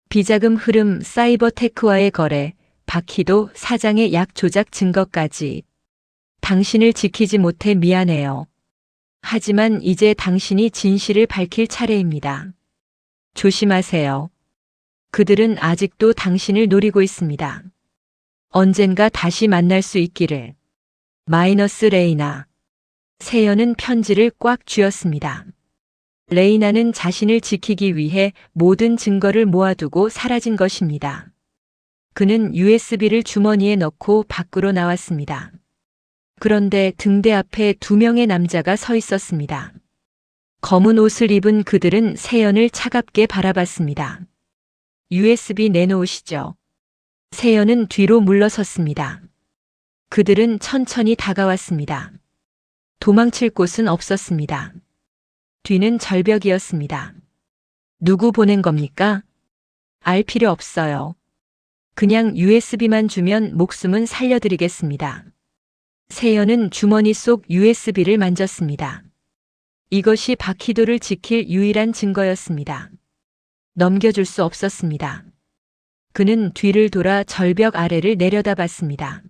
비자금 흐름, 사이버테크와의 거래, 박희도 사장의 약 조작 증거까지. 당신을 지키지 못해 미안해요. 하지만 이제 당신이 진실을 밝힐 차례입니다. 조심하세요. 그들은 아직도 당신을 노리고 있습니다. 언젠가 다시 만날 수 있기를. 마이너스 레이나. 세연은 편지를 꽉 쥐었습니다. 레이나는 자신을 지키기 위해 모든 증거를 모아두고 사라진 것입니다. 그는 USB를 주머니에 넣고 밖으로 나왔습니다. 그런데 등대 앞에 2명의 남자가 서 있었습니다. 검은 옷을 입은 그들은 세연을 차갑게 바라봤습니다. USB 내놓으시죠. 세연은 뒤로 물러섰습니다. 그들은 천천히 다가왔습니다. 도망칠 곳은 없었습니다. 뒤는 절벽이었습니다. 누구 보낸 겁니까? 알 필요 없어요. 그냥 USB만 주면 목숨은 살려드리겠습니다. 세연은 주머니 속 USB를 만졌습니다. 이것이 바퀴도를 지킬 유일한 증거였습니다. 넘겨줄 수 없었습니다. 그는 뒤를 돌아 절벽 아래를 내려다봤습니다.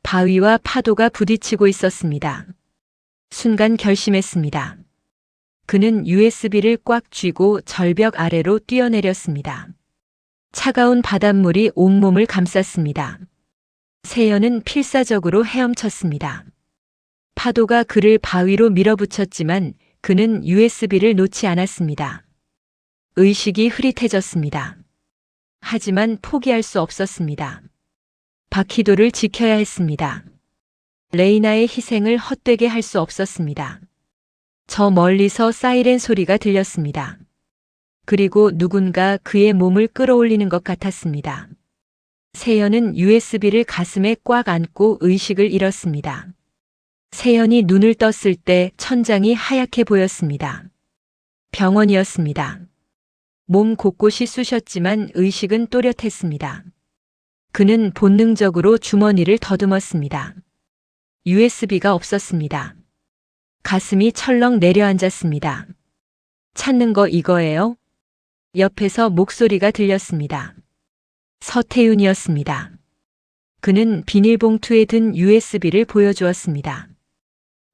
바위와 파도가 부딪히고 있었습니다. 순간 결심했습니다. 그는 USB를 꽉 쥐고 절벽 아래로 뛰어내렸습니다. 차가운 바닷물이 온몸을 감쌌습니다. 세연은 필사적으로 헤엄쳤습니다. 파도가 그를 바위로 밀어붙였지만 그는 USB를 놓지 않았습니다. 의식이 흐릿해졌습니다. 하지만 포기할 수 없었습니다. 바퀴도를 지켜야 했습니다. 레이나의 희생을 헛되게 할 수 없었습니다. 저 멀리서 사이렌 소리가 들렸습니다. 그리고 누군가 그의 몸을 끌어올리는 것 같았습니다. 세연은 USB를 가슴에 꽉 안고 의식을 잃었습니다. 세연이 눈을 떴을 때 천장이 하얗게 보였습니다. 병원이었습니다. 몸 곳곳이 쑤셨지만 의식은 또렷했습니다. 그는 본능적으로 주머니를 더듬었습니다. USB가 없었습니다. 가슴이 철렁 내려앉았습니다. 찾는 거 이거예요? 옆에서 목소리가 들렸습니다. 서태윤이었습니다. 그는 비닐봉투에 든 USB를 보여주었습니다.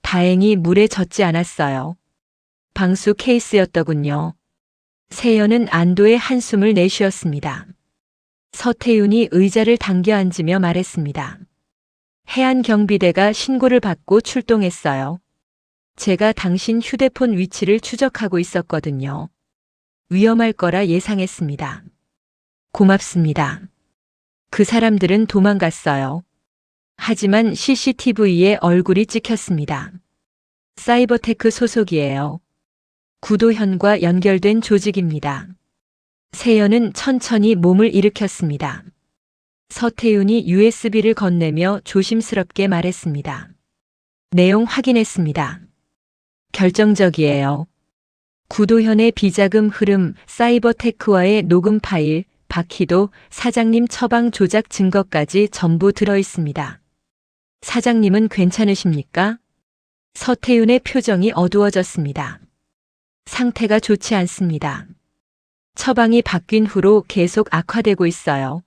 다행히 물에 젖지 않았어요. 방수 케이스였더군요. 세연은 안도의 한숨을 내쉬었습니다. 서태윤이 의자를 당겨 앉으며 말했습니다. 해안경비대가 신고를 받고 출동했어요. 제가 당신 휴대폰 위치를 추적하고 있었거든요. 위험할 거라 예상했습니다. 고맙습니다. 그 사람들은 도망갔어요. 하지만 CCTV에 얼굴이 찍혔습니다. 사이버테크 소속이에요. 구도현과 연결된 조직입니다. 세연은 천천히 몸을 일으켰습니다. 서태윤이 USB를 건네며 조심스럽게 말했습니다. 내용 확인했습니다. 결정적이에요. 구도현의 비자금 흐름, 사이버테크와의 녹음 파일, 바퀴도, 사장님 처방 조작 증거까지 전부 들어있습니다. 사장님은 괜찮으십니까? 서태윤의 표정이 어두워졌습니다. 상태가 좋지 않습니다. 처방이 바뀐 후로 계속 악화되고 있어요.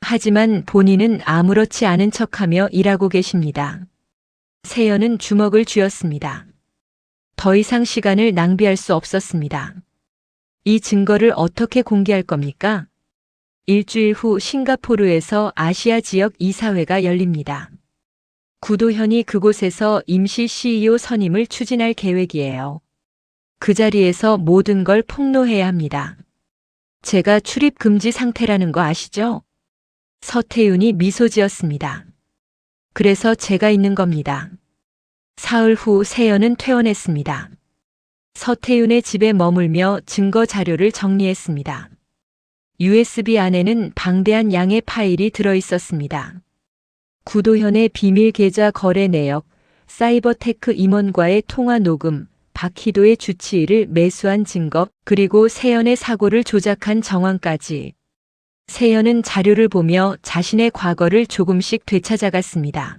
하지만 본인은 아무렇지 않은 척하며 일하고 계십니다. 세연은 주먹을 쥐었습니다. 더 이상 시간을 낭비할 수 없었습니다. 이 증거를 어떻게 공개할 겁니까? 일주일 후 싱가포르에서 아시아 지역 이사회가 열립니다. 구도현이 그곳에서 임시 CEO 선임을 추진할 계획이에요. 그 자리에서 모든 걸 폭로해야 합니다. 제가 출입 금지 상태라는 거 아시죠? 서태윤이 미소 지었습니다. 그래서 제가 있는 겁니다. 사흘 후 세연은 퇴원했습니다. 서태윤의 집에 머물며 증거 자료를 정리했습니다. USB 안에는 방대한 양의 파일이 들어 있었습니다. 구도현의 비밀 계좌 거래 내역, 사이버테크 임원과의 통화 녹음, 바퀴도의 주치의를 매수한 증거, 그리고 세연의 사고를 조작한 정황까지. 세연은 자료를 보며 자신의 과거를 조금씩 되찾아갔습니다.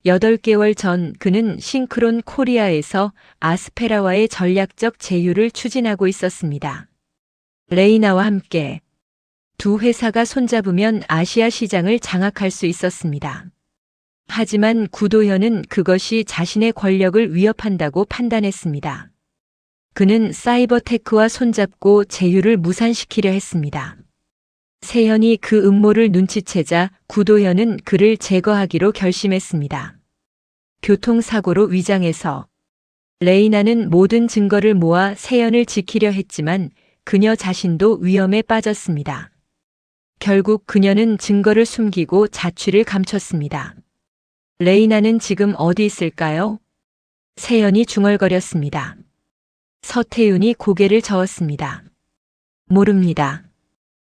8개월 전 그는 싱크론 코리아에서 아스페라와의 전략적 제휴를 추진하고 있었습니다. 레이나와 함께 두 회사가 손잡으면 아시아 시장을 장악할 수 있었습니다. 하지만 구도현은 그것이 자신의 권력을 위협한다고 판단했습니다. 그는 사이버테크와 손잡고 제휴를 무산시키려 했습니다. 세연이 그 음모를 눈치채자 구도현은 그를 제거하기로 결심했습니다. 교통사고로 위장해서 레이나는 모든 증거를 모아 세연을 지키려 했지만 그녀 자신도 위험에 빠졌습니다. 결국 그녀는 증거를 숨기고 자취를 감췄습니다. 레이나는 지금 어디 있을까요? 세연이 중얼거렸습니다. 서태윤이 고개를 저었습니다. 모릅니다.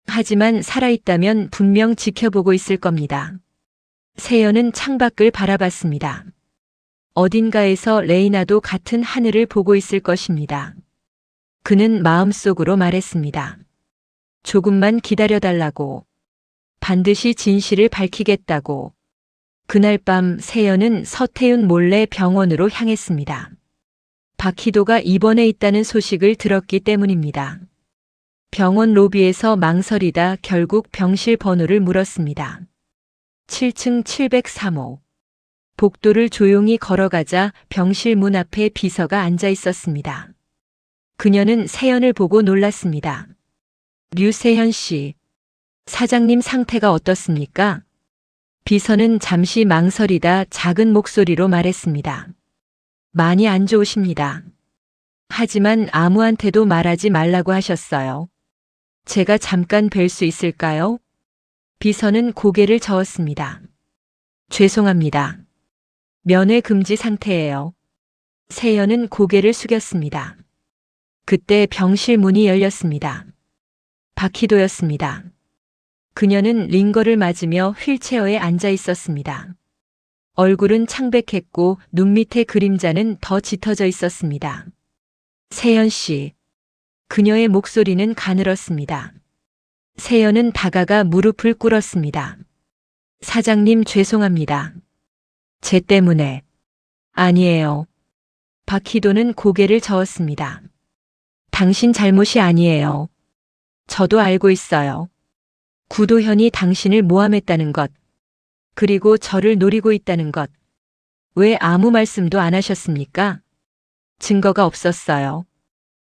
하지만 살아있다면 분명 지켜보고 있을 겁니다. 세연은 창밖을 바라봤습니다. 어딘가에서 레이나도 같은 하늘을 보고 있을 것입니다. 그는 마음속으로 말했습니다. 조금만 기다려달라고. 반드시 진실을 밝히겠다고. 그날 밤 세연은 서태윤 몰래 병원으로 향했습니다. 박희도가 입원해 있다는 소식을 들었기 때문입니다. 병원 로비에서 망설이다 결국 병실 번호를 물었습니다. 7층 703호. 복도를 조용히 걸어가자 병실 문 앞에 비서가 앉아 있었습니다. 그녀는 세연을 보고 놀랐습니다. 류세현 씨, 사장님 상태가 어떻습니까? 비서는 잠시 망설이다 작은 목소리로 말했습니다. 많이 안 좋으십니다. 하지만 아무한테도 말하지 말라고 하셨어요. 제가 잠깐 뵐 수 있을까요? 비서는 고개를 저었습니다. 죄송합니다. 면회 금지 상태예요. 세연은 고개를 숙였습니다. 그때 병실 문이 열렸습니다. 박희도였습니다. 그녀는 링거를 맞으며 휠체어에 앉아 있었습니다. 얼굴은 창백했고 눈 밑의 그림자는 더 짙어져 있었습니다. 세연 씨. 그녀의 목소리는 가늘었습니다. 세연은 다가가 무릎을 꿇었습니다. 사장님 죄송합니다. 제 때문에. 아니에요. 박희도는 고개를 저었습니다. 당신 잘못이 아니에요. 저도 알고 있어요. 구도현이 당신을 모함했다는 것, 그리고 저를 노리고 있다는 것. 왜 아무 말씀도 안 하셨습니까? 증거가 없었어요.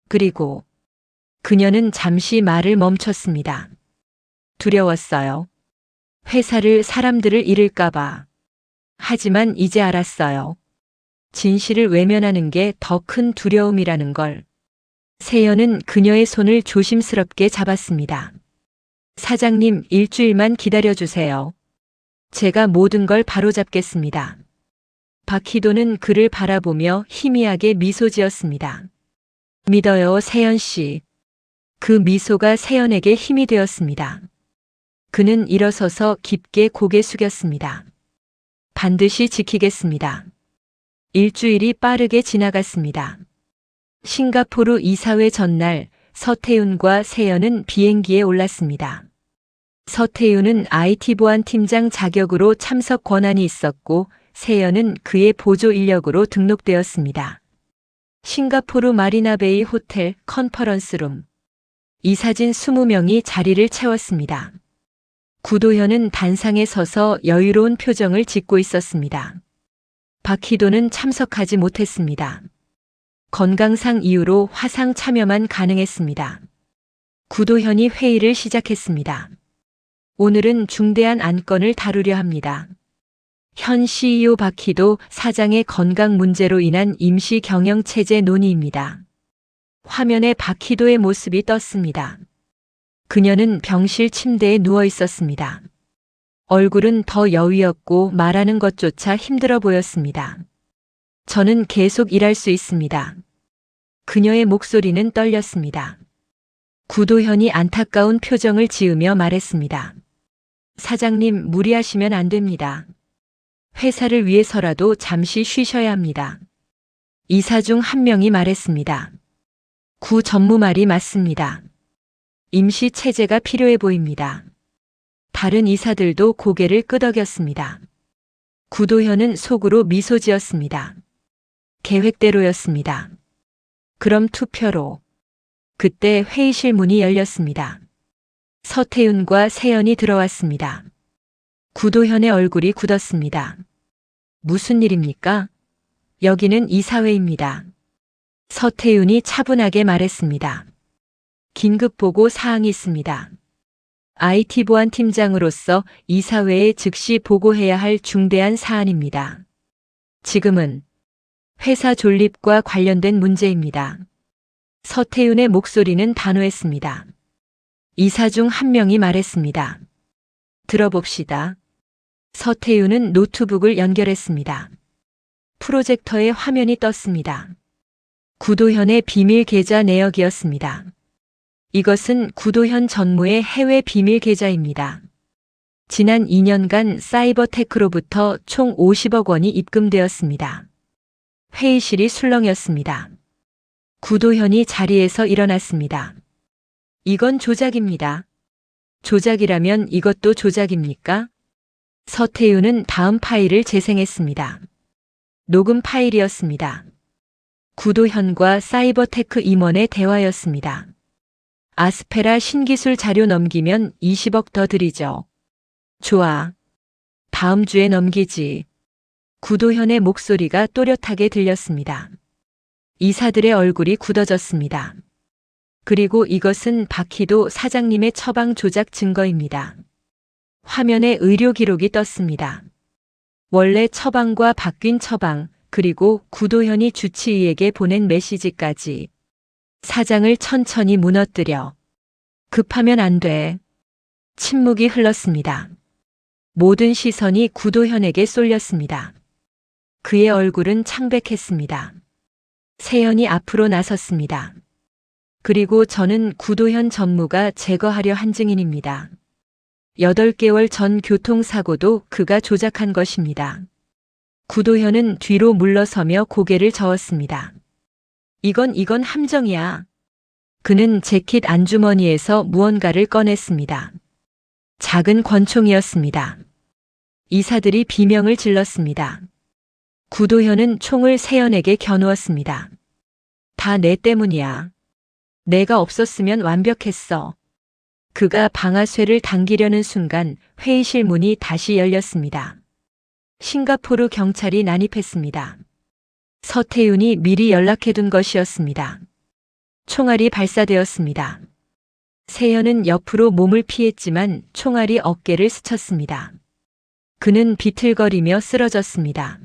그리고 그녀는 잠시 말을 멈췄습니다. 두려웠어요. 회사를 사람들을 잃을까봐. 하지만 이제 알았어요. 진실을 외면하는 게 더 큰 두려움이라는 걸. 세연은 그녀의 손을 조심스럽게 잡았습니다. 사장님, 일주일만 기다려주세요. 제가 모든 걸 바로잡겠습니다. 박희도는 그를 바라보며 희미하게 미소 지었습니다. 믿어요, 세연 씨. 그 미소가 세연에게 힘이 되었습니다. 그는 일어서서 깊게 고개 숙였습니다. 반드시 지키겠습니다. 일주일이 빠르게 지나갔습니다. 싱가포르 이사회 전날 서태윤과 세연은 비행기에 올랐습니다. 서태윤은 IT 보안 팀장 자격으로 참석 권한이 있었고 세연은 그의 보조 인력으로 등록되었습니다. 싱가포르 마리나베이 호텔 컨퍼런스룸. 이사진 20명이 자리를 채웠습니다. 구도현은 단상에 서서 여유로운 표정을 짓고 있었습니다. 박희도는 참석하지 못했습니다. 건강상 이유로 화상 참여만 가능했습니다. 구도현이 회의를 시작했습니다. 오늘은 중대한 안건을 다루려 합니다. 현 CEO 박희도 사장의 건강 문제로 인한 임시 경영 체제 논의입니다. 화면에 박희도의 모습이 떴습니다. 그녀는 병실 침대에 누워 있었습니다. 얼굴은 더 여위었고 말하는 것조차 힘들어 보였습니다. 저는 계속 일할 수 있습니다. 그녀의 목소리는 떨렸습니다. 구도현이 안타까운 표정을 지으며 말했습니다. 사장님, 무리하시면 안 됩니다. 회사를 위해서라도 잠시 쉬셔야 합니다. 이사 중 한 명이 말했습니다. 구 전무 말이 맞습니다. 임시 체제가 필요해 보입니다. 다른 이사들도 고개를 끄덕였습니다. 구도현은 속으로 미소 지었습니다. 계획대로였습니다. 그럼 투표로. 그때 회의실 문이 열렸습니다. 서태윤과 세연이 들어왔습니다. 구도현의 얼굴이 굳었습니다. 무슨 일입니까? 여기는 이사회입니다. 서태윤이 차분하게 말했습니다. 긴급보고 사항이 있습니다. IT 보안 팀장으로서 이사회에 즉시 보고해야 할 중대한 사안입니다. 지금은 회사 존립과 관련된 문제입니다. 서태윤의 목소리는 단호했습니다. 이사 중 한 명이 말했습니다. 들어봅시다. 서태윤은 노트북을 연결했습니다. 프로젝터에 화면이 떴습니다. 구도현의 비밀 계좌 내역이었습니다. 이것은 구도현 전무의 해외 비밀 계좌입니다. 지난 2년간 사이버테크로부터 총 50억 원이 입금되었습니다. 회의실이 술렁였습니다. 구도현이 자리에서 일어났습니다. 이건 조작입니다. 조작이라면 이것도 조작입니까? 서태윤은 다음 파일을 재생했습니다. 녹음 파일이었습니다. 구도현과 사이버테크 임원의 대화였습니다. 아스페라 신기술 자료 넘기면 20억 더 드리죠. 좋아. 다음 주에 넘기지. 구도현의 목소리가 또렷하게 들렸습니다. 이사들의 얼굴이 굳어졌습니다. 그리고 이것은 박희도 사장님의 처방 조작 증거입니다. 화면에 의료 기록이 떴습니다. 원래 처방과 바뀐 처방, 그리고 구도현이 주치의에게 보낸 메시지까지. 사장을 천천히 무너뜨려. 급하면 안 돼. 침묵이 흘렀습니다. 모든 시선이 구도현에게 쏠렸습니다. 그의 얼굴은 창백했습니다. 세연이 앞으로 나섰습니다. 그리고 저는 구도현 전무가 제거하려 한 증인입니다. 8개월 전 교통사고도 그가 조작한 것입니다. 구도현은 뒤로 물러서며 고개를 저었습니다. 이건 함정이야. 그는 재킷 안주머니에서 무언가를 꺼냈습니다. 작은 권총이었습니다. 이사들이 비명을 질렀습니다. 구도현은 총을 세연에게 겨누었습니다. 다 내 때문이야. 내가 없었으면 완벽했어. 그가 방아쇠를 당기려는 순간 회의실 문이 다시 열렸습니다. 싱가포르 경찰이 난입했습니다. 서태윤이 미리 연락해둔 것이었습니다. 총알이 발사되었습니다. 세연은 옆으로 몸을 피했지만 총알이 어깨를 스쳤습니다. 그는 비틀거리며 쓰러졌습니다.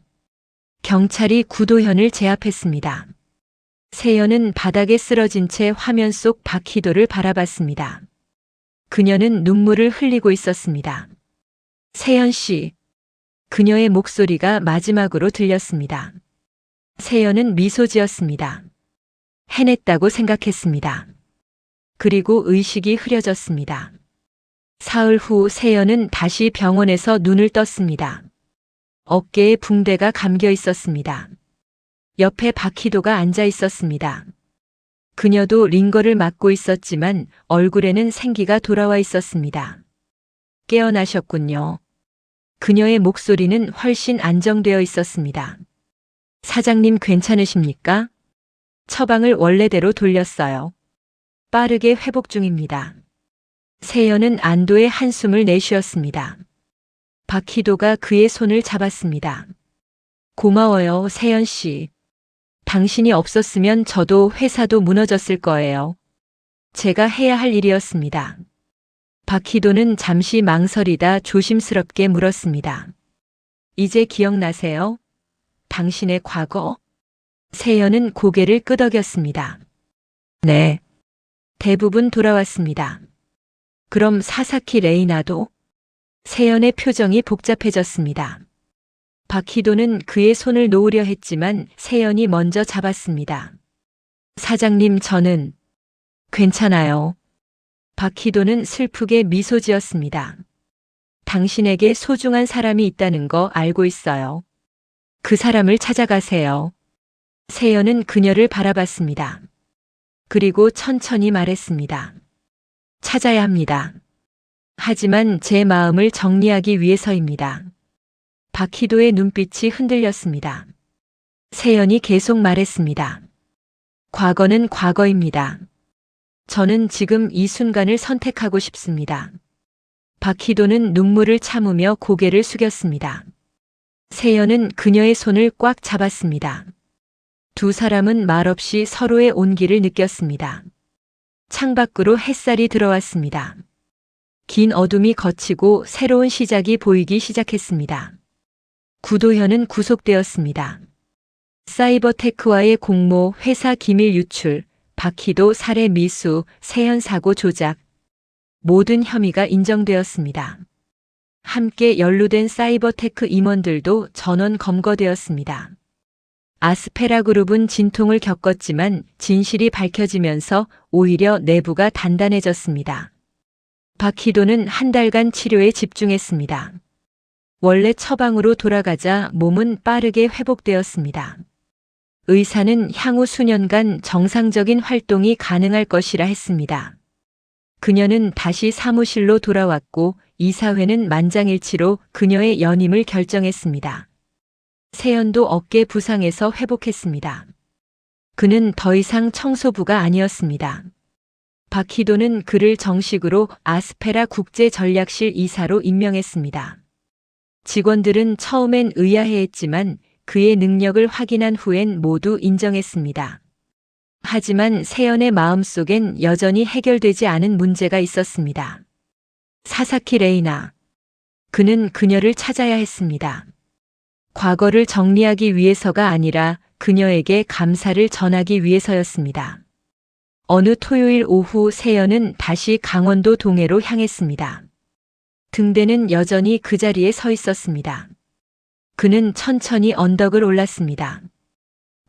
경찰이 구도현을 제압했습니다. 세연은 바닥에 쓰러진 채 화면 속 박희도를 바라봤습니다. 그녀는 눈물을 흘리고 있었습니다. 세연 씨. 그녀의 목소리가 마지막으로 들렸습니다. 세연은 미소 지었습니다. 해냈다고 생각했습니다. 그리고 의식이 흐려졌습니다. 사흘 후 세연은 다시 병원에서 눈을 떴습니다. 어깨에 붕대가 감겨 있었습니다. 옆에 박희도가 앉아 있었습니다. 그녀도 링거를 맞고 있었지만 얼굴에는 생기가 돌아와 있었습니다. 깨어나셨군요. 그녀의 목소리는 훨씬 안정되어 있었습니다. 사장님 괜찮으십니까? 처방을 원래대로 돌렸어요. 빠르게 회복 중입니다. 세연은 안도의 한숨을 내쉬었습니다. 박희도가 그의 손을 잡았습니다. 고마워요, 세연 씨. 당신이 없었으면 저도 회사도 무너졌을 거예요. 제가 해야 할 일이었습니다. 박희도는 잠시 망설이다 조심스럽게 물었습니다. 이제 기억나세요? 당신의 과거? 세연은 고개를 끄덕였습니다. 네. 대부분 돌아왔습니다. 그럼 사사키 레이나도? 세연의 표정이 복잡해졌습니다. 박희도는 그의 손을 놓으려 했지만 세연이 먼저 잡았습니다. 사장님, 저는 괜찮아요. 박희도는 슬프게 미소 지었습니다. 당신에게 소중한 사람이 있다는 거 알고 있어요. 그 사람을 찾아가세요. 세연은 그녀를 바라봤습니다. 그리고 천천히 말했습니다. 찾아야 합니다. 하지만 제 마음을 정리하기 위해서입니다. 박희도의 눈빛이 흔들렸습니다. 세연이 계속 말했습니다. 과거는 과거입니다. 저는 지금 이 순간을 선택하고 싶습니다. 박희도는 눈물을 참으며 고개를 숙였습니다. 세연은 그녀의 손을 꽉 잡았습니다. 두 사람은 말없이 서로의 온기를 느꼈습니다. 창밖으로 햇살이 들어왔습니다. 긴 어둠이 걷히고 새로운 시작이 보이기 시작했습니다. 구도현은 구속되었습니다. 사이버테크와의 공모, 회사 기밀 유출, 박희도 살해 미수, 세연 사고 조작. 모든 혐의가 인정되었습니다. 함께 연루된 사이버테크 임원들도 전원 검거되었습니다. 아스페라 그룹은 진통을 겪었지만 진실이 밝혀지면서 오히려 내부가 단단해졌습니다. 박희도는 한 달간 치료에 집중했습니다. 원래 처방으로 돌아가자 몸은 빠르게 회복되었습니다. 의사는 향후 수년간 정상적인 활동이 가능할 것이라 했습니다. 그녀는 다시 사무실로 돌아왔고 이사회는 만장일치로 그녀의 연임을 결정했습니다. 세연도 어깨 부상에서 회복했습니다. 그는 더 이상 청소부가 아니었습니다. 박희도는 그를 정식으로 아스페라 국제전략실 이사로 임명했습니다. 직원들은 처음엔 의아해했지만 그의 능력을 확인한 후엔 모두 인정했습니다. 하지만 세연의 마음속엔 여전히 해결되지 않은 문제가 있었습니다. 사사키 레이나. 그는 그녀를 찾아야 했습니다. 과거를 정리하기 위해서가 아니라 그녀에게 감사를 전하기 위해서였습니다. 어느 토요일 오후 세연은 다시 강원도 동해로 향했습니다. 등대는 여전히 그 자리에 서 있었습니다. 그는 천천히 언덕을 올랐습니다.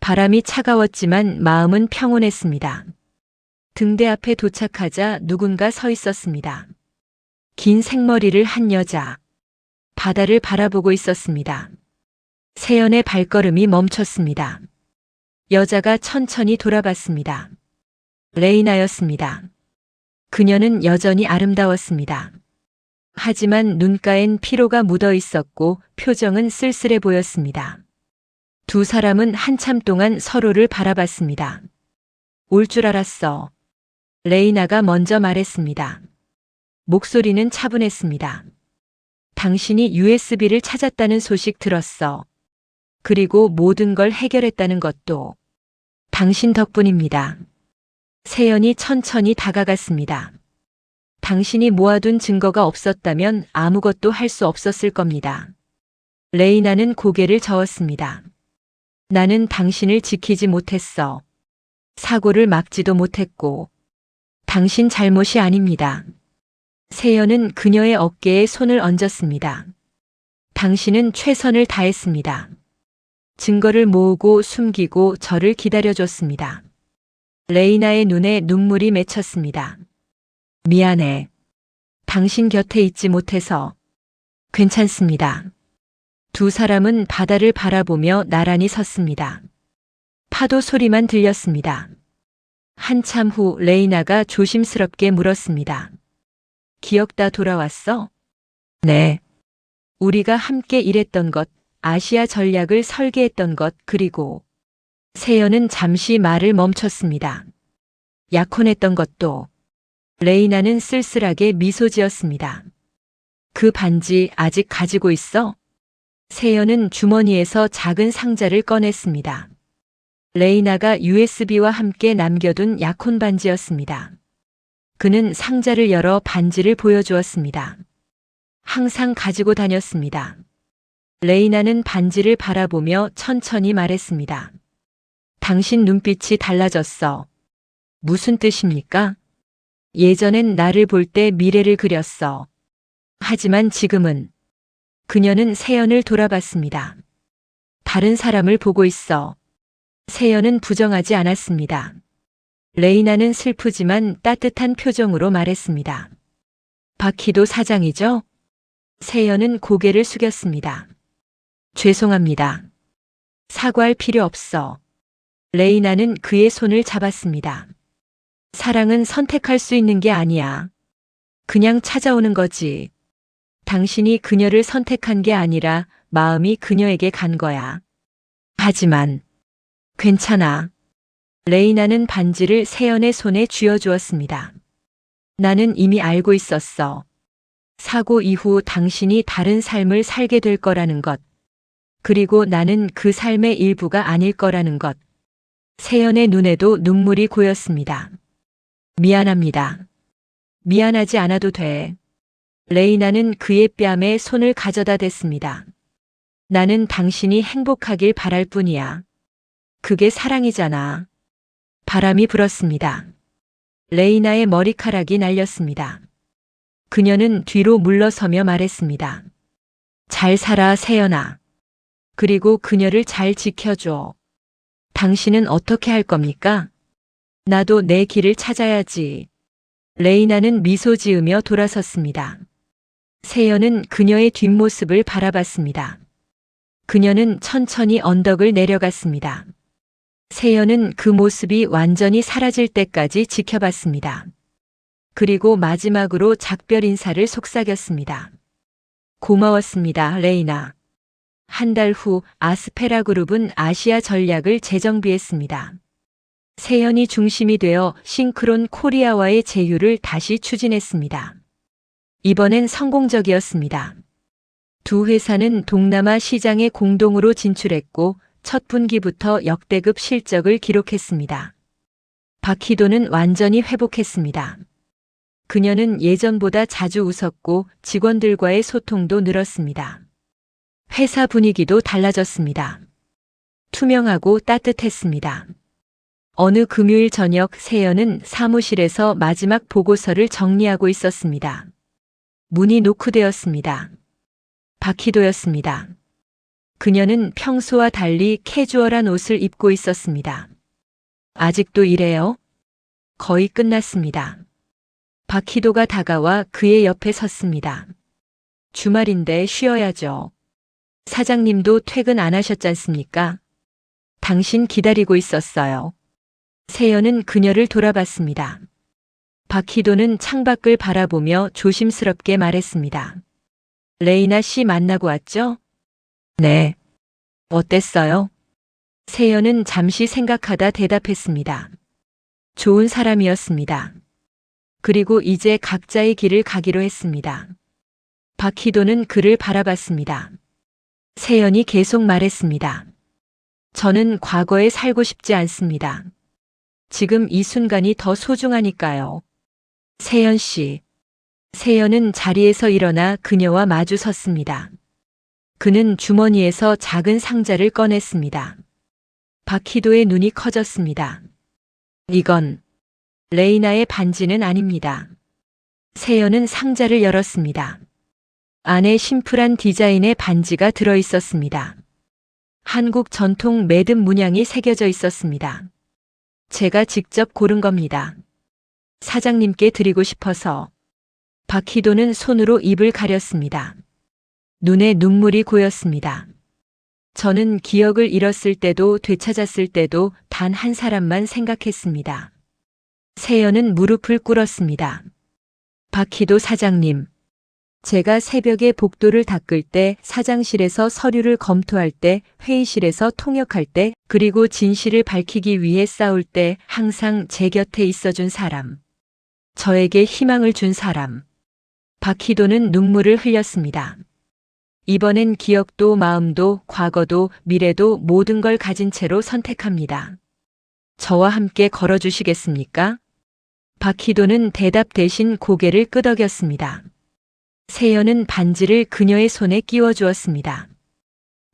바람이 차가웠지만 마음은 평온했습니다. 등대 앞에 도착하자 누군가 서 있었습니다. 긴 생머리를 한 여자. 바다를 바라보고 있었습니다. 세연의 발걸음이 멈췄습니다. 여자가 천천히 돌아봤습니다. 레이나였습니다. 그녀는 여전히 아름다웠습니다. 하지만 눈가엔 피로가 묻어 있었고 표정은 쓸쓸해 보였습니다. 두 사람은 한참 동안 서로를 바라봤습니다. 올 줄 알았어. 레이나가 먼저 말했습니다. 목소리는 차분했습니다. 당신이 USB를 찾았다는 소식 들었어. 그리고 모든 걸 해결했다는 것도 당신 덕분입니다. 세연이 천천히 다가갔습니다. 당신이 모아둔 증거가 없었다면 아무것도 할 수 없었을 겁니다. 레이나는 고개를 저었습니다. 나는 당신을 지키지 못했어. 사고를 막지도 못했고. 당신 잘못이 아닙니다. 세연은 그녀의 어깨에 손을 얹었습니다. 당신은 최선을 다했습니다. 증거를 모으고 숨기고 저를 기다려줬습니다. 레이나의 눈에 눈물이 맺혔습니다. 미안해. 당신 곁에 있지 못해서. 괜찮습니다. 두 사람은 바다를 바라보며 나란히 섰습니다. 파도 소리만 들렸습니다. 한참 후 레이나가 조심스럽게 물었습니다. 기억 다 돌아왔어? 네. 우리가 함께 일했던 것, 아시아 전략을 설계했던 것, 그리고 세연은 잠시 말을 멈췄습니다. 약혼했던 것도. 레이나는 쓸쓸하게 미소 지었습니다. 그 반지 아직 가지고 있어? 세연은 주머니에서 작은 상자를 꺼냈습니다. 레이나가 USB와 함께 남겨둔 약혼 반지였습니다. 그는 상자를 열어 반지를 보여주었습니다. 항상 가지고 다녔습니다. 레이나는 반지를 바라보며 천천히 말했습니다. 당신 눈빛이 달라졌어. 무슨 뜻입니까? 예전엔 나를 볼 때 미래를 그렸어. 하지만 지금은. 그녀는 세연을 돌아봤습니다. 다른 사람을 보고 있어. 세연은 부정하지 않았습니다. 레이나는 슬프지만 따뜻한 표정으로 말했습니다. 박희도 사장이죠? 세연은 고개를 숙였습니다. 죄송합니다. 사과할 필요 없어. 레이나는 그의 손을 잡았습니다. 사랑은 선택할 수 있는 게 아니야. 그냥 찾아오는 거지. 당신이 그녀를 선택한 게 아니라 마음이 그녀에게 간 거야. 하지만 괜찮아. 레이나는 반지를 세연의 손에 쥐어주었습니다. 나는 이미 알고 있었어. 사고 이후 당신이 다른 삶을 살게 될 거라는 것. 그리고 나는 그 삶의 일부가 아닐 거라는 것. 세연의 눈에도 눈물이 고였습니다. 미안합니다. 미안하지 않아도 돼. 레이나는 그의 뺨에 손을 가져다 댔습니다. 나는 당신이 행복하길 바랄 뿐이야. 그게 사랑이잖아. 바람이 불었습니다. 레이나의 머리카락이 날렸습니다. 그녀는 뒤로 물러서며 말했습니다. 잘 살아, 세연아. 그리고 그녀를 잘 지켜줘. 당신은 어떻게 할 겁니까? 나도 내 길을 찾아야지. 레이나는 미소 지으며 돌아섰습니다. 세연은 그녀의 뒷모습을 바라봤습니다. 그녀는 천천히 언덕을 내려갔습니다. 세연은 그 모습이 완전히 사라질 때까지 지켜봤습니다. 그리고 마지막으로 작별 인사를 속삭였습니다. 고마웠습니다, 레이나. 한 달 후 아스페라 그룹은 아시아 전략을 재정비했습니다. 세연이 중심이 되어 싱크론 코리아와의 제휴를 다시 추진했습니다. 이번엔 성공적이었습니다. 두 회사는 동남아 시장에 공동으로 진출했고 첫 분기부터 역대급 실적을 기록했습니다. 박희도는 완전히 회복했습니다. 그녀는 예전보다 자주 웃었고 직원들과의 소통도 늘었습니다. 회사 분위기도 달라졌습니다. 투명하고 따뜻했습니다. 어느 금요일 저녁 세연은 사무실에서 마지막 보고서를 정리하고 있었습니다. 문이 노크되었습니다. 박희도였습니다. 그녀는 평소와 달리 캐주얼한 옷을 입고 있었습니다. 아직도 이래요? 거의 끝났습니다. 박희도가 다가와 그의 옆에 섰습니다. 주말인데 쉬어야죠. 사장님도 퇴근 안 하셨잖습니까? 당신 기다리고 있었어요. 세연은 그녀를 돌아봤습니다. 박희도는 창밖을 바라보며 조심스럽게 말했습니다. 레이나 씨 만나고 왔죠? 네. 어땠어요? 세연은 잠시 생각하다 대답했습니다. 좋은 사람이었습니다. 그리고 이제 각자의 길을 가기로 했습니다. 박희도는 그를 바라봤습니다. 세연이 계속 말했습니다. 저는 과거에 살고 싶지 않습니다. 지금 이 순간이 더 소중하니까요. 세연 씨. 세연은 자리에서 일어나 그녀와 마주 섰습니다. 그는 주머니에서 작은 상자를 꺼냈습니다. 박희도의 눈이 커졌습니다. 이건 레이나의 반지는 아닙니다. 세연은 상자를 열었습니다. 안에 심플한 디자인의 반지가 들어 있었습니다. 한국 전통 매듭 문양이 새겨져 있었습니다. 제가 직접 고른 겁니다. 사장님께 드리고 싶어서. 박희도는 손으로 입을 가렸습니다. 눈에 눈물이 고였습니다. 저는 기억을 잃었을 때도 되찾았을 때도 단 한 사람만 생각했습니다. 세연은 무릎을 꿇었습니다. 박희도 사장님. 제가 새벽에 복도를 닦을 때, 사장실에서 서류를 검토할 때, 회의실에서 통역할 때, 그리고 진실을 밝히기 위해 싸울 때 항상 제 곁에 있어준 사람. 저에게 희망을 준 사람. 박희도는 눈물을 흘렸습니다. 이번엔 기억도 마음도 과거도 미래도 모든 걸 가진 채로 선택합니다. 저와 함께 걸어주시겠습니까? 박희도는 대답 대신 고개를 끄덕였습니다. 세연은 반지를 그녀의 손에 끼워주었습니다.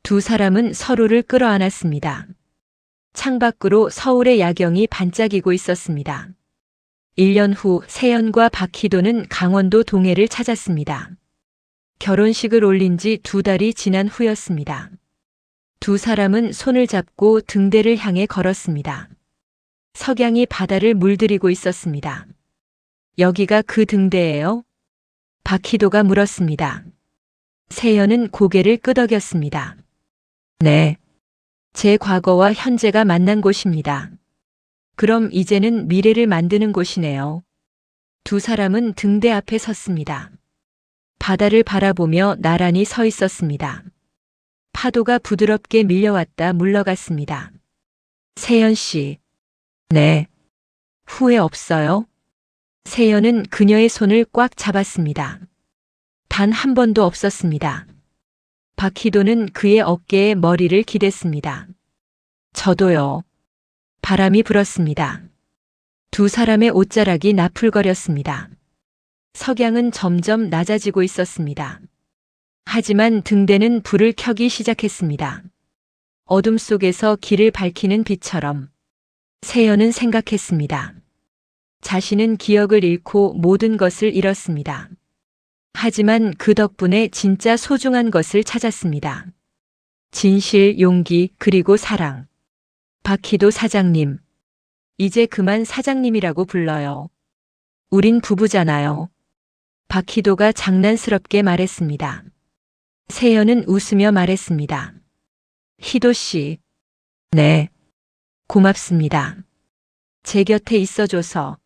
두 사람은 서로를 끌어안았습니다. 창밖으로 서울의 야경이 반짝이고 있었습니다. 1년 후 세연과 박희도는 강원도 동해를 찾았습니다. 결혼식을 올린 지 2달이 지난 후였습니다. 두 사람은 손을 잡고 등대를 향해 걸었습니다. 석양이 바다를 물들이고 있었습니다. 여기가 그 등대예요? 박희도가 물었습니다. 세연은 고개를 끄덕였습니다. 네. 제 과거와 현재가 만난 곳입니다. 그럼 이제는 미래를 만드는 곳이네요. 두 사람은 등대 앞에 섰습니다. 바다를 바라보며 나란히 서 있었습니다. 파도가 부드럽게 밀려왔다 물러갔습니다. 세연 씨. 네. 후회 없어요? 세연은 그녀의 손을 꽉 잡았습니다. 단 한 번도 없었습니다. 박희도는 그의 어깨에 머리를 기댔습니다. 저도요. 바람이 불었습니다. 두 사람의 옷자락이 나풀거렸습니다. 석양은 점점 낮아지고 있었습니다. 하지만 등대는 불을 켜기 시작했습니다. 어둠 속에서 길을 밝히는 빛처럼. 세연은 생각했습니다. 자신은 기억을 잃고 모든 것을 잃었습니다. 하지만 그 덕분에 진짜 소중한 것을 찾았습니다. 진실, 용기, 그리고 사랑. 박희도 사장님. 이제 그만 사장님이라고 불러요. 우린 부부잖아요. 박희도가 장난스럽게 말했습니다. 세연은 웃으며 말했습니다. 희도 씨. 네. 고맙습니다. 제 곁에 있어줘서.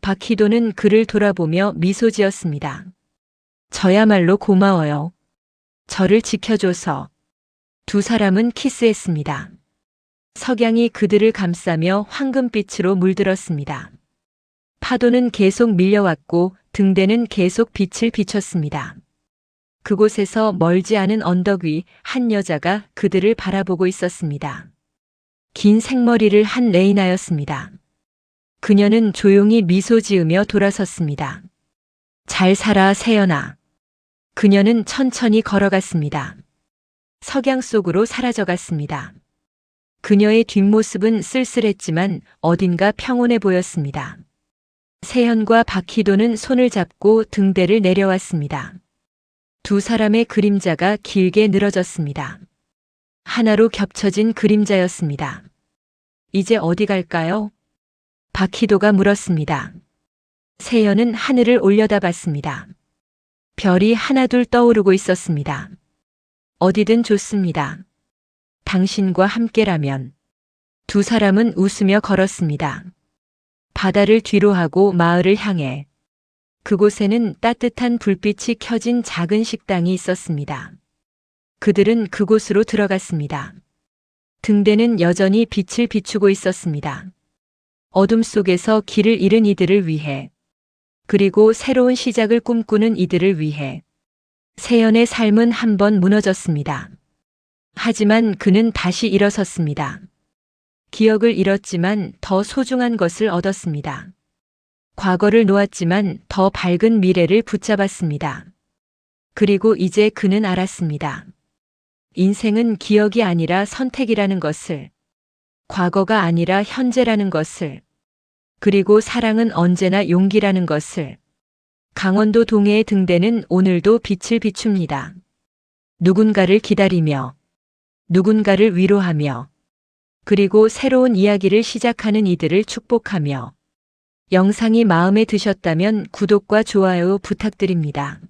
박희도는 그를 돌아보며 미소 지었습니다. 저야말로 고마워요. 저를 지켜줘서. 두 사람은 키스했습니다. 석양이 그들을 감싸며 황금빛으로 물들었습니다. 파도는 계속 밀려왔고 등대는 계속 빛을 비췄습니다. 그곳에서 멀지 않은 언덕 위 한 여자가 그들을 바라보고 있었습니다. 긴 생머리를 한 레이나였습니다. 그녀는 조용히 미소 지으며 돌아섰습니다. 잘 살아, 세연아. 그녀는 천천히 걸어갔습니다. 석양 속으로 사라져갔습니다. 그녀의 뒷모습은 쓸쓸했지만 어딘가 평온해 보였습니다. 세연과 박희도는 손을 잡고 등대를 내려왔습니다. 두 사람의 그림자가 길게 늘어졌습니다. 하나로 겹쳐진 그림자였습니다. 이제 어디 갈까요? 박희도가 물었습니다. 세연은 하늘을 올려다봤습니다. 별이 하나둘 떠오르고 있었습니다. 어디든 좋습니다. 당신과 함께라면. 두 사람은 웃으며 걸었습니다. 바다를 뒤로하고 마을을 향해. 그곳에는 따뜻한 불빛이 켜진 작은 식당이 있었습니다. 그들은 그곳으로 들어갔습니다. 등대는 여전히 빛을 비추고 있었습니다. 어둠 속에서 길을 잃은 이들을 위해, 그리고 새로운 시작을 꿈꾸는 이들을 위해. 세연의 삶은 한 번 무너졌습니다. 하지만 그는 다시 일어섰습니다. 기억을 잃었지만 더 소중한 것을 얻었습니다. 과거를 놓았지만 더 밝은 미래를 붙잡았습니다. 그리고 이제 그는 알았습니다. 인생은 기억이 아니라 선택이라는 것을, 과거가 아니라 현재라는 것을, 그리고 사랑은 언제나 용기라는 것을. 강원도 동해의 등대는 오늘도 빛을 비춥니다. 누군가를 기다리며, 누군가를 위로하며, 그리고 새로운 이야기를 시작하는 이들을 축복하며. 영상이 마음에 드셨다면 구독과 좋아요 부탁드립니다.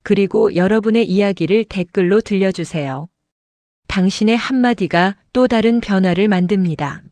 그리고 여러분의 이야기를 댓글로 들려주세요. 당신의 한마디가 또 다른 변화를 만듭니다.